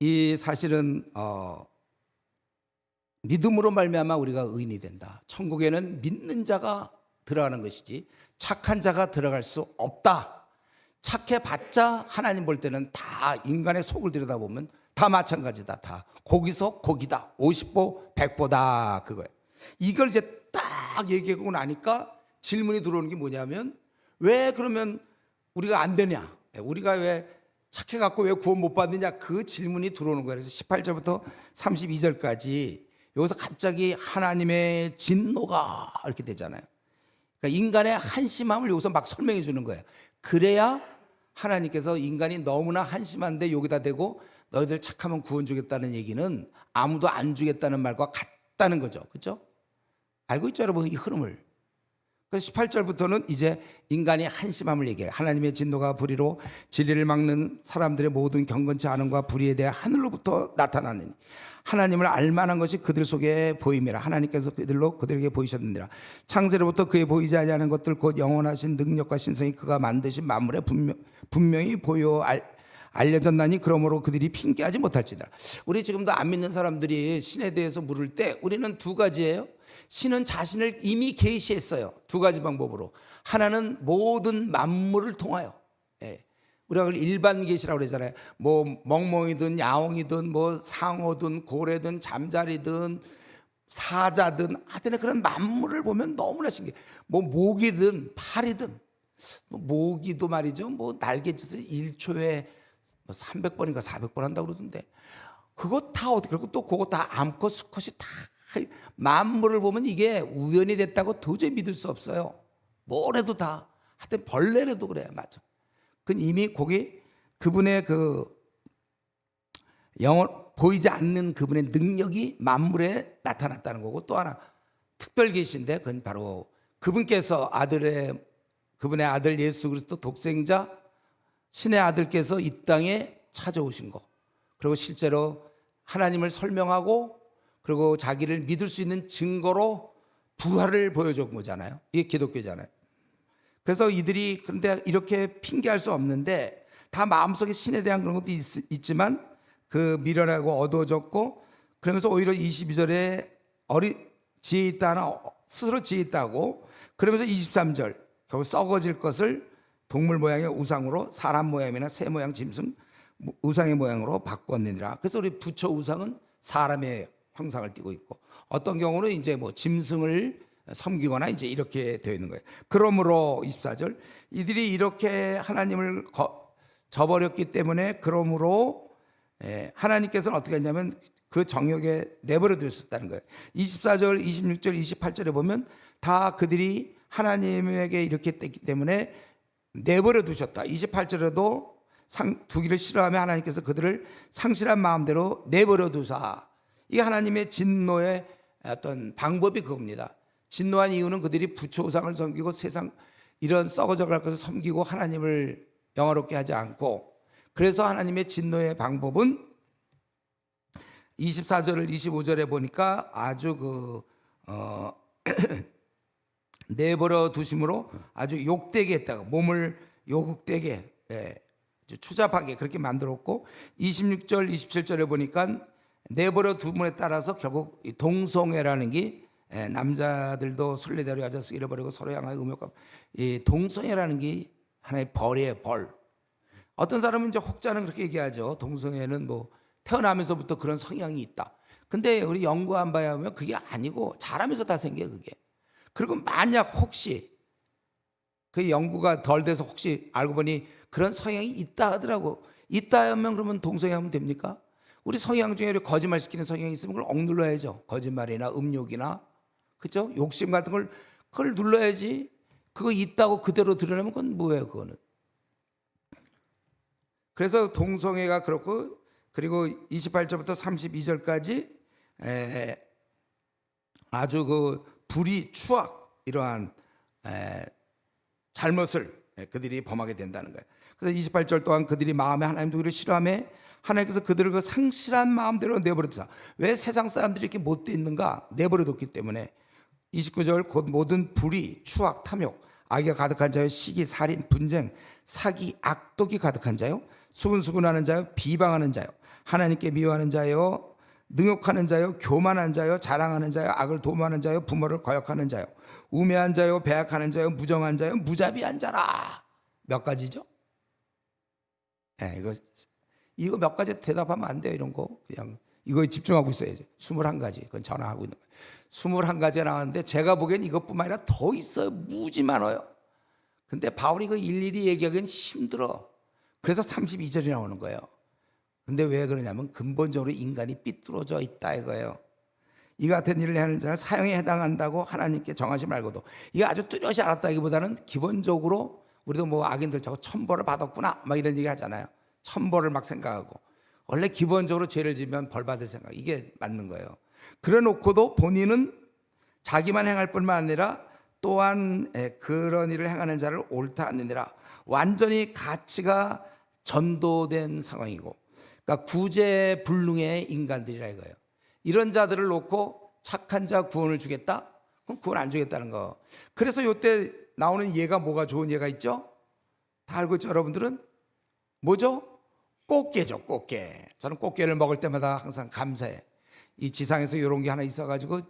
이 사실은 믿음으로 말미암아 우리가 의인이 된다. 천국에는 믿는 자가 들어가는 것이지 착한 자가 들어갈 수 없다. 착해봤자 하나님 볼 때는 다 인간의 속을 들여다보면 다 마찬가지다. 다 고기서 고기다. 50보 100보다 그거예요. 이걸 이제 딱 얘기하고 나니까 질문이 들어오는 게 뭐냐면 왜 그러면 우리가 안 되냐? 우리가 왜 착해갖고 왜 구원 못 받느냐? 그 질문이 들어오는 거예요. 그래서 18절부터 32절까지 여기서 갑자기 하나님의 진노가 이렇게 되잖아요. 그러니까 인간의 한심함을 여기서 막 설명해 주는 거예요. 그래야 하나님께서 인간이 너무나 한심한데 여기다 대고 너희들 착하면 구원 주겠다는 얘기는 아무도 안 주겠다는 말과 같다는 거죠. 그렇죠? 알고 있죠, 여러분, 이 흐름을. 그래서 18절부터는 이제 인간이 한심함을 얘기해요. 하나님의 진노가 불의로 진리를 막는 사람들의 모든 경건치 않음과 불의에 대해 하늘로부터 나타나는 하나님을 알만한 것이 그들 속에 보임이라. 하나님께서 그들에게 보이셨느니라. 창세로부터 그에 보이지 아니하는 것들 곧 영원하신 능력과 신성이 그가 만드신 만물에 분명히 보여 알려졌나니 그러므로 그들이 핑계하지 못할지다. 우리 지금도 안 믿는 사람들이 신에 대해서 물을 때 우리는 두 가지예요. 신은 자신을 이미 계시했어요. 두 가지 방법으로. 하나는 모든 만물을 통하여, 우리가 그걸 일반 계시라고 그러잖아요. 뭐 멍멍이든 야옹이든 뭐 상어든 고래든 잠자리든 사자든 하여튼 그런 만물을 보면 너무나 신기해. 뭐 모기든 파리든, 뭐 모기도 말이죠. 뭐 날개짓을 1초에 300번인가 400번 한다고 그러던데, 그거 다 어떻게, 그리고 또 그거 다 암컷 수컷이 다 만물을 보면 이게 우연이 됐다고 도저히 믿을 수 없어요. 뭐래도 다, 하여튼 벌레라도 그래요. 맞아. 그건 이미 거기 그분의 그 영원 보이지 않는 그분의 능력이 만물에 나타났다는 거고, 또 하나 특별 계시인데 그건 바로 그분께서 그분의 아들 예수 그리스도 독생자 신의 아들께서 이 땅에 찾아오신 거, 그리고 실제로 하나님을 설명하고 그리고 자기를 믿을 수 있는 증거로 부활을 보여준 거잖아요. 이게 기독교잖아요. 그래서 이들이 그런데 이렇게 핑계할 수 없는데, 다 마음속에 신에 대한 그런 것도 있지만 그 미련하고 어두워졌고, 그러면서 오히려 22절에 지혜 있다, 스스로 지혜 있다고, 그러면서 23절 결국 썩어질 것을 동물 모양의 우상으로 사람 모양이나 새 모양 짐승 우상의 모양으로 바꿨느니라. 그래서 우리 부처 우상은 사람의 형상을 띠고 있고, 어떤 경우는 이제 뭐 짐승을 섬기거나 이제 이렇게 되어 있는 거예요. 그러므로 24절 이들이 이렇게 하나님을 저버렸기 때문에, 그러므로 하나님께서는 어떻게 했냐면 그 정욕에 내버려 두셨다는 거예요. 24절, 26절, 28절에 보면 다 그들이 하나님에게 이렇게 됐기 때문에 내버려 두셨다. 28절에도 두기를 싫어하며 하나님께서 그들을 상실한 마음대로 내버려 두사. 이게 하나님의 진노의 어떤 방법이 그겁니다. 진노한 이유는 그들이 부처 우상을 섬기고 세상 이런 썩어져갈 것을 섬기고 하나님을 영화롭게 하지 않고, 그래서 하나님의 진노의 방법은 24절을 25절에 보니까 아주 내버려 두심으로 아주 욕되게 했다고, 몸을 욕되게, 추잡하게 그렇게 만들었고, 26절 27절에 보니까 내버려 둠에 따라서 결국 동성애라는 게, 남자들도 순례대로 여자서 잃어버리고 서로 향하여 음욕감, 이 동성애라는 게 하나의 벌이에요. 벌. 어떤 사람은 이제 혹자는 그렇게 얘기하죠. 동성애는 뭐 태어나면서부터 그런 성향이 있다. 근데 우리 연구한 바에 하면 그게 아니고 자라면서 다 생겨요, 그게. 그리고 만약 혹시 그 연구가 덜 돼서 혹시 알고 보니 그런 성향이 있다 하더라고. 있다 하면 그러면 동성애 하면 됩니까? 우리 성향 중에 거짓말 시키는 성향이 있으면 그걸 억눌러야죠. 거짓말이나 음욕이나, 그죠? 욕심 같은 걸 그걸 눌러야지. 그거 있다고 그대로 드러내면 그건 뭐예요, 그거는. 그래서 동성애가 그렇고, 그리고 28절부터 32절까지 아주 그 불의, 추악, 이러한 잘못을 그들이 범하게 된다는 거예요. 그래서 28절 또한 그들이 마음에 하나님 두기를 싫어하며 하나님께서 그들을 그 상실한 마음대로 내버려두사. 왜 세상 사람들이 이렇게 못돼 있는가? 내버려뒀기 때문에. 29절 곧 모든 불의, 추악, 탐욕, 악이 가득한 자요, 시기, 살인, 분쟁, 사기, 악독이 가득한 자요, 수근수근하는 자요, 비방하는 자요, 하나님께 미워하는 자요, 능욕하는 자요, 교만한 자요, 자랑하는 자요, 악을 도모하는 자요, 부모를 거역하는 자요, 우매한 자요, 배약하는 자요, 무정한 자요, 무자비한 자라. 몇 가지죠? 이거 몇 가지 대답하면 안 돼요. 이런 거 그냥 이거에 집중하고 있어야죠. 21가지 그건 전화하고 있는 거예요. 21가지가 나왔는데 제가 보기엔 이것뿐만 아니라 더 있어요. 무지 많아요. 근데 바울이 그 일일이 얘기하기는 힘들어. 그래서 32절이 나오는 거예요. 근데 왜 그러냐면 근본적으로 인간이 삐뚤어져 있다 이거예요. 이 같은 일을 하는 자는 사형에 해당한다고 하나님께 정하지 말고도, 이게 아주 뚜렷이 알았다기보다는 기본적으로 우리도 뭐 악인들 저거 천벌을 받았구나 막 이런 얘기 하잖아요. 천벌을 막 생각하고 원래 기본적으로 죄를 지면 벌 받을 생각 이게 맞는 거예요. 그래 놓고도 본인은 자기만 행할 뿐만 아니라 또한 그런 일을 행하는 자를 옳다 하느니라 완전히 가치가 전도된 상황이고 그러니까 구제불능의 인간들이라 이거예요. 이런 자들을 놓고 착한 자 구원을 주겠다? 그럼 구원 안 주겠다는 거. 그래서 이때 나오는 예가 뭐가 좋은 예가 있죠? 다 알고 있죠 여러분들은? 뭐죠? 꽃게죠 꽃게. 저는 꽃게를 먹을 때마다 항상 감사해. 이 지상에서 이런 게 하나 있어가지고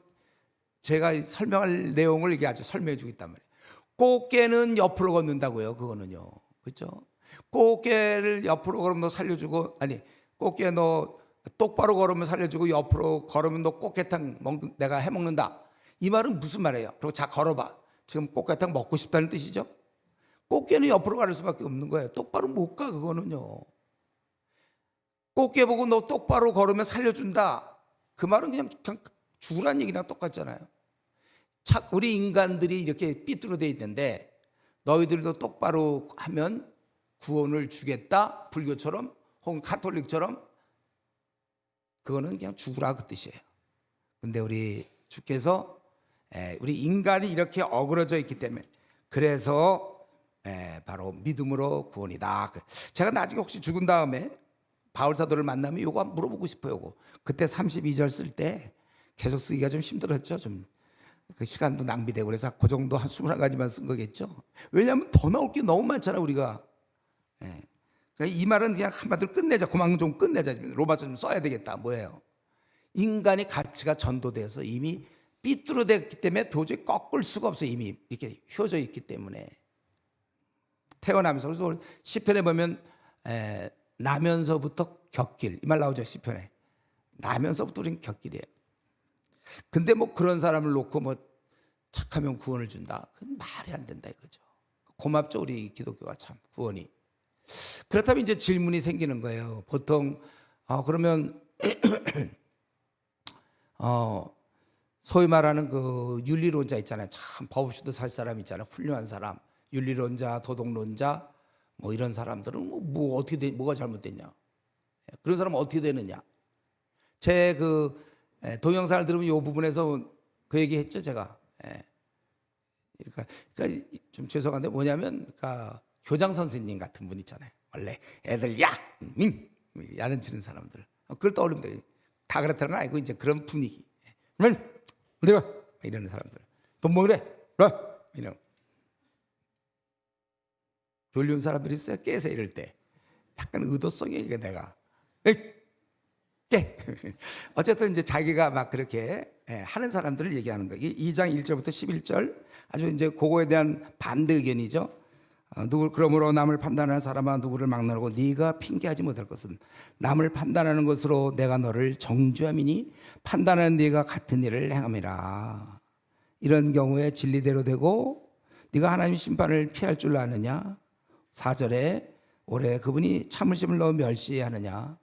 제가 설명할 내용을 이게 아주 설명해 주고 있단 말이에요. 꽃게는 옆으로 걷는다고요. 그거는요. 그렇죠? 꽃게를 옆으로 걸으면 너 살려주고 아니 꽃게 너 똑바로 걸으면 살려주고 옆으로 걸으면 너 꽃게탕 내가 해먹는다. 이 말은 무슨 말이에요? 그리고 자 걸어봐. 지금 꽃게탕 먹고 싶다는 뜻이죠? 꽃게는 옆으로 갈 수밖에 없는 거예요. 똑바로 못 가 그거는요. 꽃게 보고 너 똑바로 걸으면 살려준다. 그 말은 그냥 죽으란 얘기랑 똑같잖아요. 우리 인간들이 이렇게 삐뚤어져 있는데 너희들도 똑바로 하면 구원을 주겠다. 불교처럼 혹은 카톨릭처럼 그거는 그냥 죽으라 그 뜻이에요. 근데 우리 주께서 우리 인간이 이렇게 어그러져 있기 때문에 그래서 바로 믿음으로 구원이다. 제가 나중에 혹시 죽은 다음에 바울 사도를 만나면 요거 한번 물어보고 싶어요. 요거. 그때 32절 쓸 때 계속 쓰기가 좀 힘들었죠. 좀 그 시간도 낭비되고 그래서 그 정도 한 21가지만 쓴 거겠죠. 왜냐하면 더 나올 게 너무 많잖아 우리가. 이 말은 그냥 한마디로 끝내자. 그만 좀 끝내자. 로마서 좀 써야 되겠다. 뭐예요? 인간의 가치가 전도돼서 이미 삐뚤어졌기 때문에 도저히 꺾을 수가 없어요. 이미 이렇게 휘어져 있기 때문에 태어나면서. 그래서 시편에 보면 나면서부터 곁길 이 말 나오죠. 시편에 나면서부터 우리는 곁길이에요. 근데 뭐 그런 사람을 놓고 뭐 착하면 구원을 준다. 그건 말이 안 된다 이거죠. 고맙죠 우리 기독교가 참 구원이. 그렇다면 이제 질문이 생기는 거예요. 보통 그러면 소위 말하는 그 윤리론자 있잖아요. 참 법 없이도 살 사람 있잖아요. 훌륭한 사람, 윤리론자, 도덕론자 뭐 이런 사람들은 뭐 어떻게 뭐가 잘못됐냐? 그런 사람은 어떻게 되느냐? 제 그 동영상을 들으면 이 부분에서 그 얘기했죠 제가. 그러니까 좀 죄송한데 뭐냐면 그러니까 교장 선생님 같은 분 있잖아요. 원래 애들 야는 치는 사람들 그걸 떠오르면 다 그렇다는 건 아니고 이제 그런 분위기. 내가 이러는 사람들 돈 먹으래. 이런 졸려온 사람들이 있어요. 깨서 이럴 때 약간 의도성이 이게 내가 깨. 어쨌든 이제 자기가 막 그렇게 하는 사람들을 얘기하는 거예요. 2장 1절부터 11절 아주 이제 그거에 대한 반대 의견이죠. 그러므로 남을 판단하는 사람아 누구를 막론하고 네가 핑계하지 못할 것은 남을 판단하는 것으로 내가 너를 정죄함이니 판단하는 네가 같은 일을 행함이라. 이런 경우에 진리대로 되고 네가 하나님 심판을 피할 줄 아느냐. 4절에 올해 그분이 참으심을 너 멸시하느냐.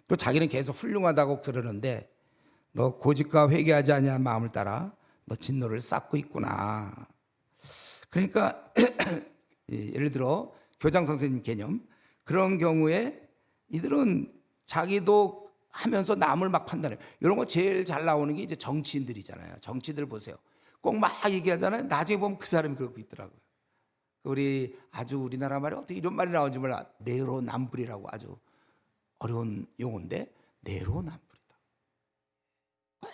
또 자기는 계속 훌륭하다고 그러는데 너 고집과 회개하지 아니한 마음을 따라 너 진노를 쌓고 있구나. 그러니까 예를 들어 교장 선생님 개념 그런 경우에 이들은 자기도 하면서 남을 막 판단해요. 이런 거 제일 잘 나오는 게 이제 정치인들이잖아요. 정치인들 보세요. 꼭 막 얘기하잖아요. 나중에 보면 그 사람이 그러고 있더라고요. 우리나라 말에 어떻게 이런 말이 나오는지 몰라. 내로남불이라고 아주 어려운 용어인데 내로남불이다.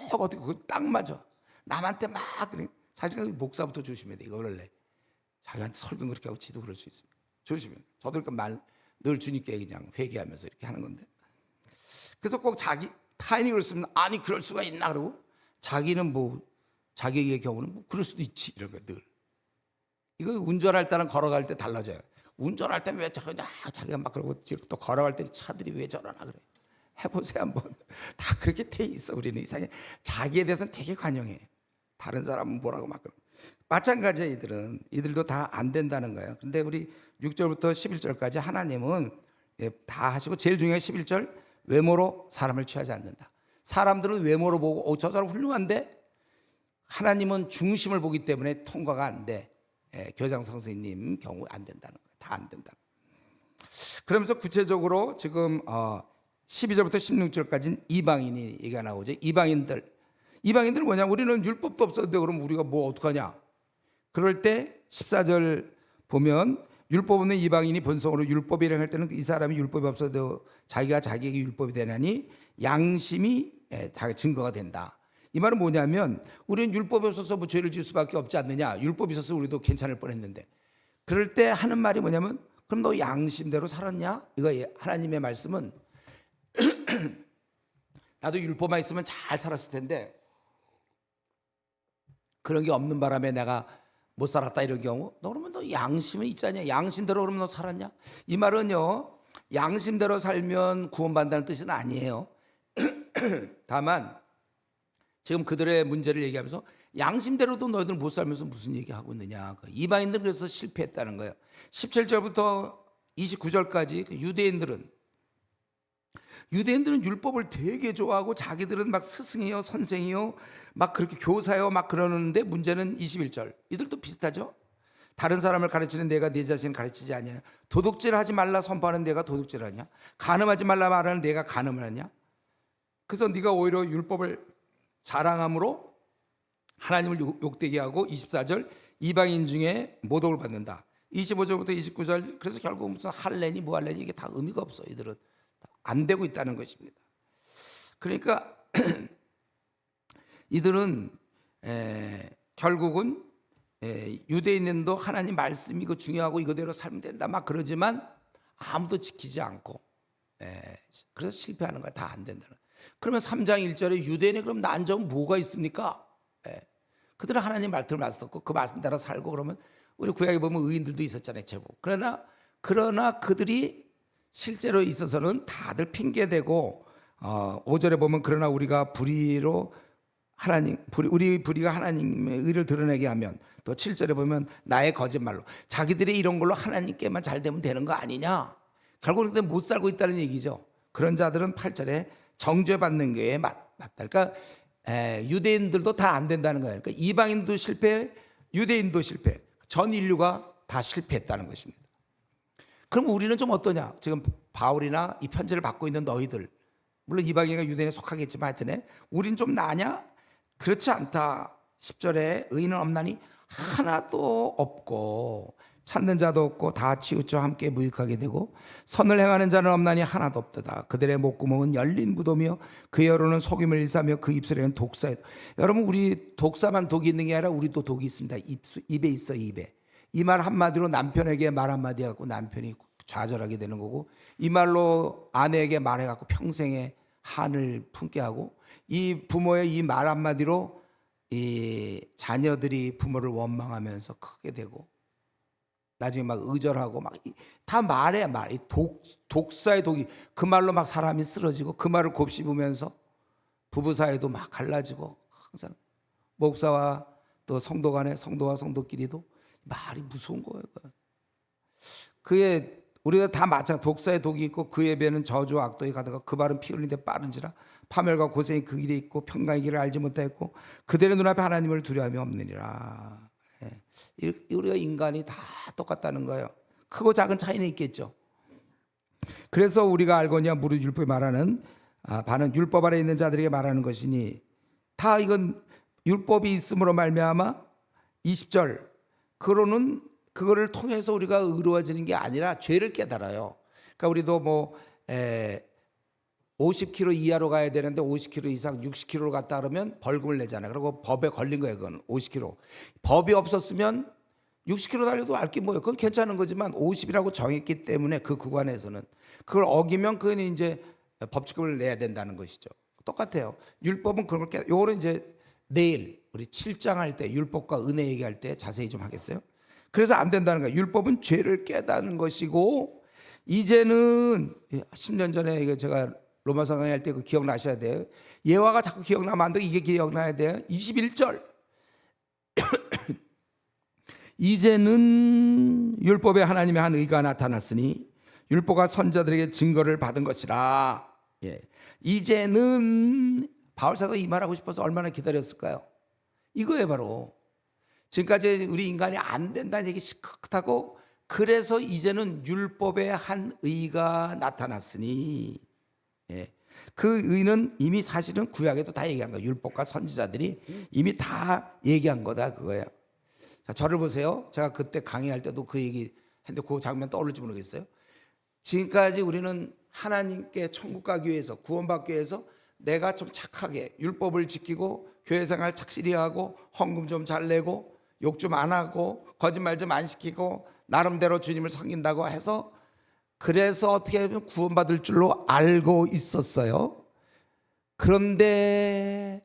꼭 어떻게 그거 딱 맞아. 남한테 막 그래. 사실 목사부터 조심해야 돼. 이거 원래 자기한테 설교 그렇게 하고 지도 그럴 수 있습니다. 조심해. 저도 그러니까 말 늘 주님께 그냥 회개하면서 이렇게 하는 건데. 그래서 꼭 자기 타인이 그랬으면 아니 그럴 수가 있나 그러고 자기는 뭐 자기의 경우는 뭐 그럴 수도 있지 이런 거 늘. 이거 운전할 때랑 걸어갈 때 달라져요. 운전할 때는 왜 저러냐 자기가 막 그러고 또 걸어갈 때는 차들이 왜 저러나 그래. 해보세요 한번. 다 그렇게 돼 있어. 우리는 이상해. 자기에 대해서는 되게 관용해. 다른 사람은 뭐라고 막 그러고. 마찬가지야 이들도 다 안 된다는 거예요. 근데 우리 6절부터 11절까지 하나님은 다 하시고 제일 중요한 11절 외모로 사람을 취하지 않는다. 사람들은 외모로 보고 저 사람 훌륭한데 하나님은 중심을 보기 때문에 통과가 안 돼. 교장 선생님 경우 안 된다는 거예요. 다 안 된다. 그러면서 구체적으로 지금 12절부터 16절까지는 이방인이 얘기가 나오죠. 이방인들은 뭐냐? 우리는 율법도 없었는데 그럼 우리가 뭐 어떡하냐? 그럴 때 14절 보면 율법 없는 이방인이 본성으로 율법을 행할 때는 이 사람이 율법이 없어도 자기가 자기에게 율법이 되나니 양심이 증거가 된다. 이 말은 뭐냐면 우리는 율법이 없어서 뭐 죄를 지을 수밖에 없지 않느냐. 율법이 있어서 우리도 괜찮을 뻔했는데 그럴 때 하는 말이 뭐냐면 그럼 너 양심대로 살았냐? 이거 하나님의 말씀은 나도 율법만 있으면 잘 살았을 텐데 그런 게 없는 바람에 내가 못 살았다 이런 경우 너 그러면 너 양심은 있잖냐? 양심대로 그러면 너 살았냐? 이 말은요 양심대로 살면 구원받는다는 뜻은 아니에요. 다만 지금 그들의 문제를 얘기하면서 양심대로도 너희들 못 살면서 무슨 얘기하고 있느냐. 이방인들은 그래서 실패했다는 거예요. 17절부터 29절까지 유대인들은 율법을 되게 좋아하고 자기들은 막 스승이요 선생이요 막 그렇게 교사요 막 그러는데 문제는 21절 이들도 비슷하죠. 다른 사람을 가르치는 내가 내 자신을 가르치지 않냐. 도둑질하지 말라 선포하는 내가 도둑질하냐. 간음하지 말라 말하는 내가 간음을 하냐. 그래서 네가 오히려 율법을 자랑함으로 하나님을 욕되게 하고 24절 이방인 중에 모독을 받는다. 25절부터 29절 그래서 결국 무슨 할례니 무할례니 이게 다 의미가 없어. 이들은 안 되고 있다는 것입니다. 그러니까 이들은 결국은 유대인도 하나님 말씀이 이거 중요하고 이거대로 살면 된다 막 그러지만 아무도 지키지 않고 그래서 실패하는 거야. 다 안 된다는. 그러면 3장 1절에 유대인이 그럼 난 점 뭐가 있습니까? 그들은 하나님 말씀을 맞섰고 그 말씀대로 살고 그러면 우리 구약에 보면 의인들도 있었잖아요. 제법. 그러나 그들이 실제로 있어서는 다들 핑계대고 5절에 보면 그러나 우리가 불의로 우리 불의가 하나님의 의를 드러내게 하면 또 7절에 보면 나의 거짓말로 자기들이 이런 걸로 하나님께만 잘 되면 되는 거 아니냐. 결국은 못 살고 있다는 얘기죠. 그런 자들은 8절에 정죄받는 게 맞다. 그러니까 유대인들도 다 안 된다는 거예요. 그러니까 이방인도 실패, 유대인도 실패, 전 인류가 다 실패했다는 것입니다. 그럼 우리는 좀 어떠냐? 지금 바울이나 이 편지를 받고 있는 너희들, 물론 이방인과 유대인에 속하겠지만 하여튼 우린 좀 나냐? 그렇지 않다. 10절에 의인은 없나니 하나도 없고 찾는 자도 없고 다 치우쳐 함께 무익하게 되고 선을 행하는 자는 없나니 하나도 없도다. 그들의 목구멍은 열린 무덤이요 그의 혀로는 속임을 일사며 그 입술에는 독사에. 여러분 우리 독사만 독이 있는 게 아니라 우리도 독이 있습니다. 입에 있어. 입에. 이 말 한마디로 남편에게 말 한마디 하고 남편이 좌절하게 되는 거고 이 말로 아내에게 말해갖고 평생의 한을 품게 하고 이 부모의 이 말 한마디로 이 자녀들이 부모를 원망하면서 크게 되고 나중에 막 의절하고 막 다 말해. 독사의 독이 그 말로 막 사람이 쓰러지고 그 말을 곱씹으면서 부부 사이도 막 갈라지고 항상 목사와 또 성도 간에 성도와 성도끼리도 말이 무서운 거예요. 그의 우리가 다 마찬가지 독사의 독이 있고 그의 배는 저주와 악독이 가다가 그 발은 피 흘리는데 빠른지라 파멸과 고생이 그 길에 있고 평강의 길을 알지 못하였고 그들의 눈앞에 하나님을 두려움이 없느니라. 우리가 인간이 다 똑같다는 거예요. 크고 작은 차이는 있겠죠. 그래서 우리가 알거니와 무릇 율법이 말하는 바는 율법 아래 있는 자들에게 말하는 것이니 다 이건 율법이 있음으로 말미암아 20절 그로는 그거를 통해서 우리가 의로워지는 게 아니라 죄를 깨달아요. 그러니까 우리도 뭐 50km 이하로 가야 되는데 50km 이상 60km로 갔다 그러면 벌금을 내잖아요. 그리고 법에 걸린 거예요. 그건 50km. 법이 없었으면 60km 달려도 알 게 뭐예요. 그건 괜찮은 거지만 50이라고 정했기 때문에 그 구간에서는 그걸 어기면 그건 이제 법칙금을 내야 된다는 것이죠. 똑같아요. 율법은 그런 걸 요거는 이제 내일 우리 7장 할 때 율법과 은혜 얘기할 때 자세히 좀 하겠어요. 그래서 안 된다는 거예요. 율법은 죄를 깨닫는 것이고 이제는 10년 전에 이거 제가 로마서 강의할 때 그 기억나셔야 돼요. 예화가 자꾸 기억나면 안 돼. 이게 기억나야 돼요. 21절 이제는 율법에 하나님의 한 의가 나타났으니 율법과 선자들에게 증거를 받은 것이라. 이제는 바울사도 이 말하고 싶어서 얼마나 기다렸을까요? 이거예요. 바로 지금까지 우리 인간이 안 된다는 얘기 시크하고 그래서 이제는 율법의 한 의가 나타났으니, 예. 그 의는 이미 사실은 구약에도 다 얘기한 거예요. 율법과 선지자들이 이미 다 얘기한 거다 그거예요. 자, 저를 보세요. 제가 그때 강의할 때도 그 얘기 했는데 그 장면 떠오를지 모르겠어요. 지금까지 우리는 하나님께 천국 가기 위해서, 구원받기 위해서 내가 좀 착하게 율법을 지키고 교회 생활 착실히 하고 헌금 좀 잘 내고 욕 좀 안 하고 거짓말 좀 안 시키고 나름대로 주님을 섬긴다고 해서, 그래서 어떻게 하면 구원받을 줄로 알고 있었어요. 그런데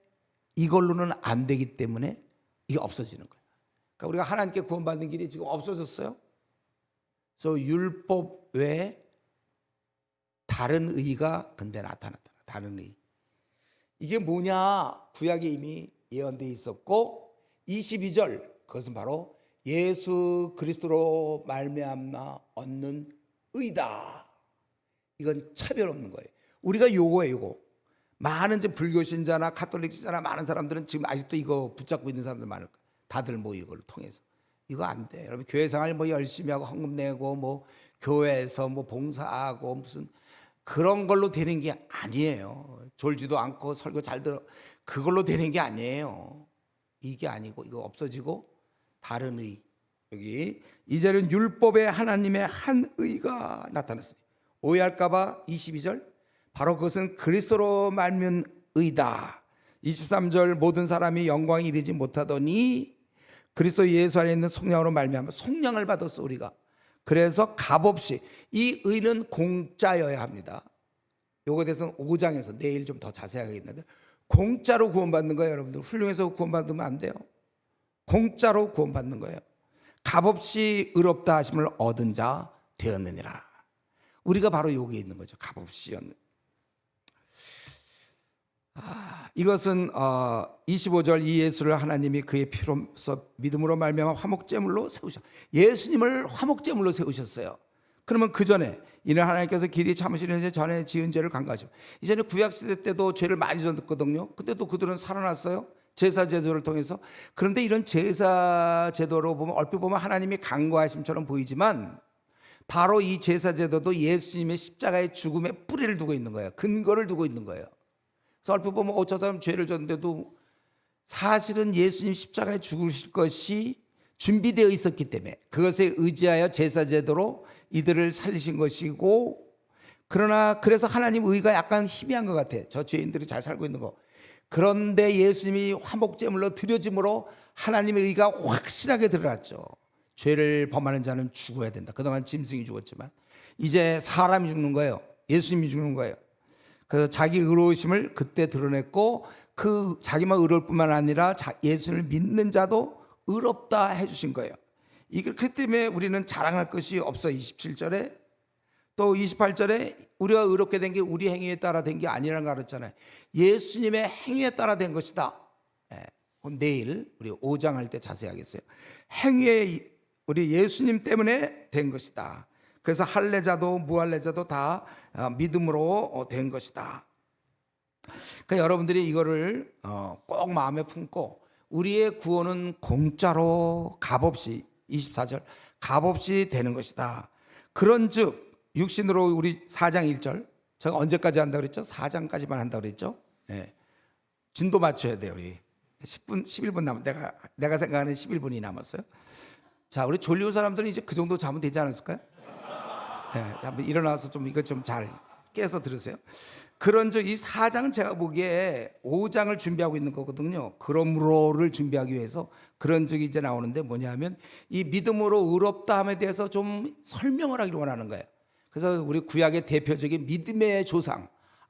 이걸로는 안 되기 때문에 이게 없어지는 거예요. 그러니까 우리가 하나님께 구원받는 길이 지금 없어졌어요. 그래서 율법 외에 다른 의가 근데 나타났다. 다른 의. 이게 뭐냐? 구약에 이미 예언되어 있었고 22절, 그것은 바로 예수 그리스도로 말미암아 얻는 의다. 이건 차별 없는 거예요. 우리가 요거예요, 요거. 많은 이제 불교 신자나 가톨릭 신자나 많은 사람들은 지금 아직도 이거 붙잡고 있는 사람들 많을 거예요. 다들 뭐 이걸 통해서 이거 안 돼. 여러분 교회 생활 뭐 열심히 하고 헌금 내고 뭐 교회에서 뭐 봉사하고 무슨 그런 걸로 되는 게 아니에요. 졸지도 않고 설교 잘 들어 그걸로 되는 게 아니에요. 이게 아니고 이거 없어지고 다른 의. 여기 이제는 율법의 하나님의 한 의가 나타났어요. 오해할까 봐 22절, 바로 그것은 그리스도로 말면 의다. 23절, 모든 사람이 영광에 이르지 못하더니 그리스도 예수 안에 있는 속량으로 말미암아 속량을 받았어 우리가. 그래서 값없이, 이 의는 공짜여야 합니다. 요거에 대해서는 5장에서 내일 좀 더 자세하게 하겠는데, 공짜로 구원받는 거예요. 여러분들 훌륭해서 구원받으면 안 돼요. 공짜로 구원받는 거예요. 값없이 의롭다 하심을 얻은 자 되었느니라. 우리가 바로 여기에 있는 거죠. 값없이 얻는. 이것은 25절, 이 예수를 하나님이 그의 피로서 믿음으로 말미암아 화목제물로 세우셨. 예수님을 화목제물로 세우셨어요. 그러면 그 전에 이는 하나님께서 길이 참으시는 전에 지은 죄를 간과하시고, 이전에 구약시대 때도 죄를 많이 졌거든요. 근데 또 그들은 살아났어요. 제사제도를 통해서. 그런데 이런 제사제도로 보면 얼핏 보면 하나님이 간과하심처럼 보이지만, 바로 이 제사제도도 예수님의 십자가의 죽음에 뿌리를 두고 있는 거예요. 근거를 두고 있는 거예요. 그래서 얼핏 보면 저 사람 죄를 졌는데도 사실은 예수님 십자가에 죽으실 것이 준비되어 있었기 때문에 그것에 의지하여 제사제도로 이들을 살리신 것이고, 그러나 그래서 하나님 의가 약간 희미한 것 같아. 저 죄인들이 잘 살고 있는 거. 그런데 예수님이 화목제물로 드려짐으로 하나님의 의가 확실하게 드러났죠. 죄를 범하는 자는 죽어야 된다. 그동안 짐승이 죽었지만 이제 사람이 죽는 거예요. 예수님이 죽는 거예요. 그래서 자기 의로우심을 그때 드러냈고, 그 자기만 의로울 뿐만 아니라 예수님을 믿는 자도 의롭다 해주신 거예요. 이게 그렇기 때문에 우리는 자랑할 것이 없어. 27절에 또 28절에 우리가 의롭게 된 게 우리 행위에 따라 된 게 아니라는 거 알았잖아요. 예수님의 행위에 따라 된 것이다. 내일 우리 5장 할 때 자세히 하겠어요. 행위에 우리 예수님 때문에 된 것이다. 그래서 할례자도 무할례자도 다 믿음으로 된 것이다. 그러니까 여러분들이 이거를 꼭 마음에 품고, 우리의 구원은 공짜로 값없이, 24절 값없이 되는 것이다. 그런즉 육신으로 우리 4장 1절, 제가 언제까지 한다고 그랬죠? 4장까지만 한다고 그랬죠? 네. 진도 맞춰야 돼요. 우리 10분 11분 남았. 내가 생각하는 11분이 남았어요. 자, 우리 졸리운 사람들은 이제 그 정도 자면 되지 않았을까요? 네, 한번 일어나서 좀 이거 좀 잘 깨서 들으세요. 그런즉 이 4장 제가 보기에 5장을 준비하고 있는 거거든요. 그러므로를 준비하기 위해서 그런즉 이제 나오는데, 뭐냐면 이 믿음으로 의롭다함에 대해서 좀 설명을 하기를 원하는 거예요. 그래서 우리 구약의 대표적인 믿음의 조상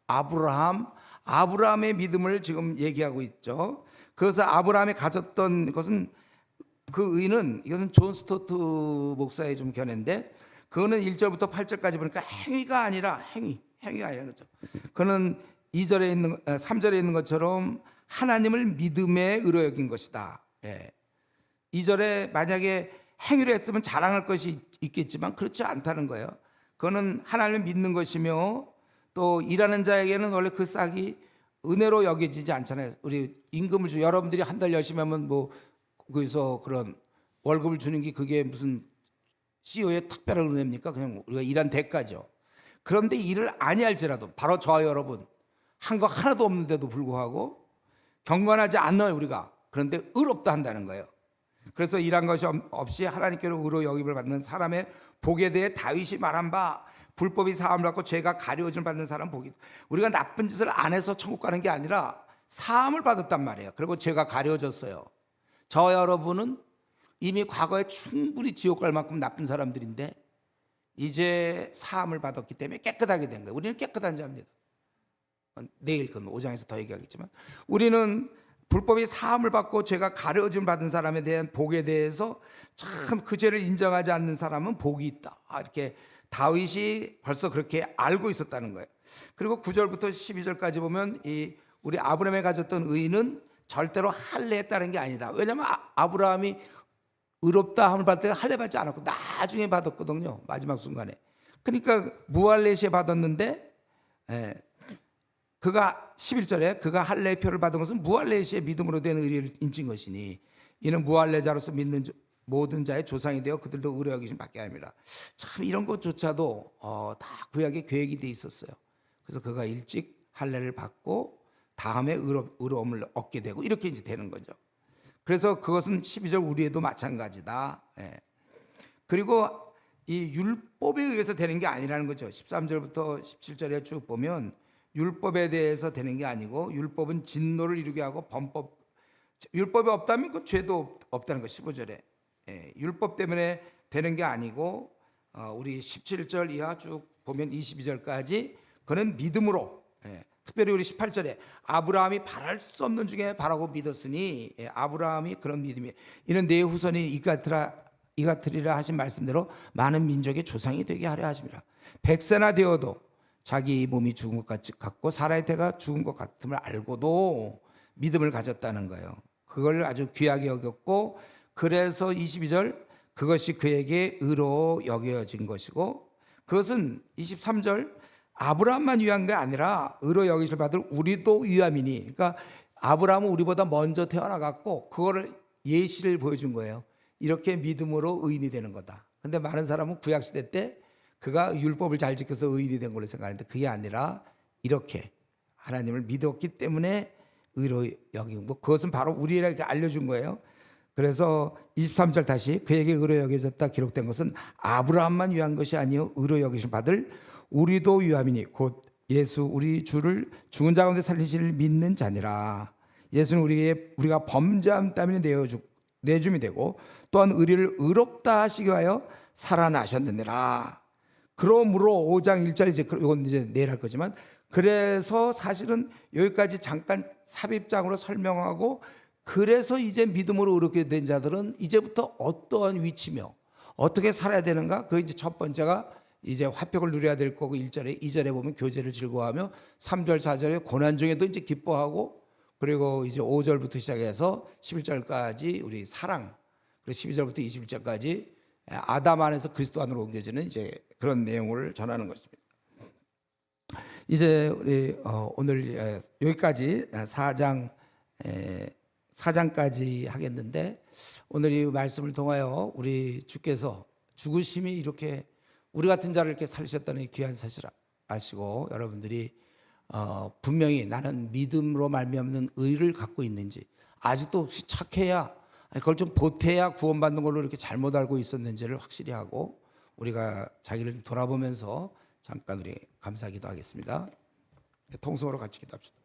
아브라함의 믿음을 지금 얘기하고 있죠. 그래서 아브라함이 가졌던 것은, 그 의는, 이것은 존 스토트 목사의 좀 견해인데, 그거는 1절부터 8절까지 보니까 행위가 아니라 행위가 아니라는 거죠. 그는 2절에 있는 3절에 있는 것처럼 하나님을 믿음에 의로 여긴 것이다. 2절에 만약에 행위를 했으면 자랑할 것이 있겠지만 그렇지 않다는 거예요. 그거는 하나님을 믿는 것이며, 또 일하는 자에게는 원래 그 싹이 은혜로 여겨지지 않잖아요. 우리 임금을 여러분들이 한 달 열심히 하면 뭐 거기서 그런 월급을 주는 게 그게 무슨 CEO의 특별한 은혜입니까? 그냥 우리가 일한 대가죠. 그런데 일을 아니할지라도 바로 저와 여러분 한 거 하나도 없는데도 불구하고 경건하지 않아요 우리가. 그런데 의롭다 한다는 거예요. 그래서 일한 것이 없이 하나님께로 의로 여김을 받는 사람의 복에 대해 다윗이 말한 바 불법이 사함을 받고 죄가 가려짐을 받는 사람 복이. 우리가 나쁜 짓을 안 해서 천국 가는 게 아니라 사함을 받았단 말이에요. 그리고 죄가 가려졌어요. 저와 여러분은 이미 과거에 충분히 지옥 갈 만큼 나쁜 사람들인데 이제 사함을 받았기 때문에 깨끗하게 된 거예요. 우리는 깨끗한 자입니다. 내일 그 5장에서 더 얘기하겠지만 우리는 불법이 사함을 받고 죄가 가려짐을 받은 사람에 대한 복에 대해서 참 그 죄를 인정하지 않는 사람은 복이 있다. 이렇게 다윗이 벌써 그렇게 알고 있었다는 거예요. 그리고 9절부터 12절까지 보면 이 우리 아브라함이 가졌던 의는 절대로 할례에 따른 게 아니다. 왜냐하면 아브라함이 의롭다 함을 받을 때 할례 받지 않았고 나중에 받았거든요. 마지막 순간에. 그러니까 무할례시에 받았는데 그가 11절에 그가 할례의 표를 받은 것은 무할례시의 믿음으로 된 의를 인친 것이니 이는 무할례자로서 믿는 모든 자의 조상이 되어 그들도 의로 여기심 받게 합니다. 참 이런 것조차도 다 구약에 계획이 돼 있었어요. 그래서 그가 일찍 할례를 받고 다음에 의로움을 얻게 되고 이렇게 이제 되는 거죠. 그래서 그것은 12절 우리에도 마찬가지다. 그리고 이 율법에 의해서 되는 게 아니라는 거죠. 13절부터 17절에 쭉 보면 율법에 대해서 되는 게 아니고 율법은 진노를 이루게 하고 율법이 없다면 그 죄도 없다는 거. 15절에 율법 때문에 되는 게 아니고 우리 17절 이하 쭉 보면 22절까지 그는 믿음으로 특별히 우리 18절에 아브라함이 바랄 수 없는 중에 바라고 믿었으니 아브라함이 그런 믿음이 이는 내 후손이 이같으리라 하신 말씀대로 많은 민족의 조상이 되게 하려 하심이라. 100세나 되어도 자기 몸이 죽은 것 같고 사라의 태가 죽은 것 같음을 알고도 믿음을 가졌다는 거예요. 그걸 아주 귀하게 여겼고 그래서 22절 그것이 그에게 의로 여겨진 것이고 그것은 23절 아브라함만 위한 게 아니라 의로 여기심을 받을 우리도 위함이니. 그러니까 아브라함은 우리보다 먼저 태어나갔고 그거를 예시를 보여준 거예요. 이렇게 믿음으로 의인이 되는 거다. 근데 많은 사람은 구약시대 때 그가 율법을 잘 지켜서 의인이 된 걸로 생각하는데 그게 아니라 이렇게 하나님을 믿었기 때문에 의로 여기고 그것은 바로 우리에게 알려준 거예요. 그래서 23절 다시 그에게 의로 여겨졌다 기록된 것은 아브라함만 위한 것이 아니요 의로 여기심 받을 우리도 위함이니 곧 예수 우리 주를 죽은 자 가운데 살리시를 믿는 자니라. 예수는 우리가 범죄함 때문에 내줌이 되고 또한 우리를 의롭다 하시기 위하여 살아나셨느니라. 그러므로 5장 1절 이건 이제 내일 할 거지만 그래서 사실은 여기까지 잠깐 삽입장으로 설명하고 그래서 이제 믿음으로 의롭게 된 자들은 이제부터 어떠한 위치며 어떻게 살아야 되는가? 그 이제 첫 번째가 이제 화평을 누려야 될 거고 1절에 2절에 보면 교제를 즐거워하며 3절 4절에 고난 중에도 이제 기뻐하고 그리고 이제 5절부터 시작해서 11절까지 우리 사랑 그리고 12절부터 21절까지 아담 안에서 그리스도 안으로 옮겨지는 이제 그런 내용을 전하는 것입니다. 이제 우리 오늘 여기까지 4장까지 하겠는데 오늘 이 말씀을 통하여 우리 주께서 죽으심이 이렇게 우리 같은 자를 이렇게 살리셨다는 이 귀한 사실을 아시고 여러분들이 분명히 나는 믿음으로 말미암는 의를 갖고 있는지 아직도 혹시 착해야 그걸 좀 보태야 구원받는 걸로 이렇게 잘못 알고 있었는지를 확실히 하고 우리가 자기를 돌아보면서 잠깐 우리 감사기도 하겠습니다. 통성으로 같이 기도합시다.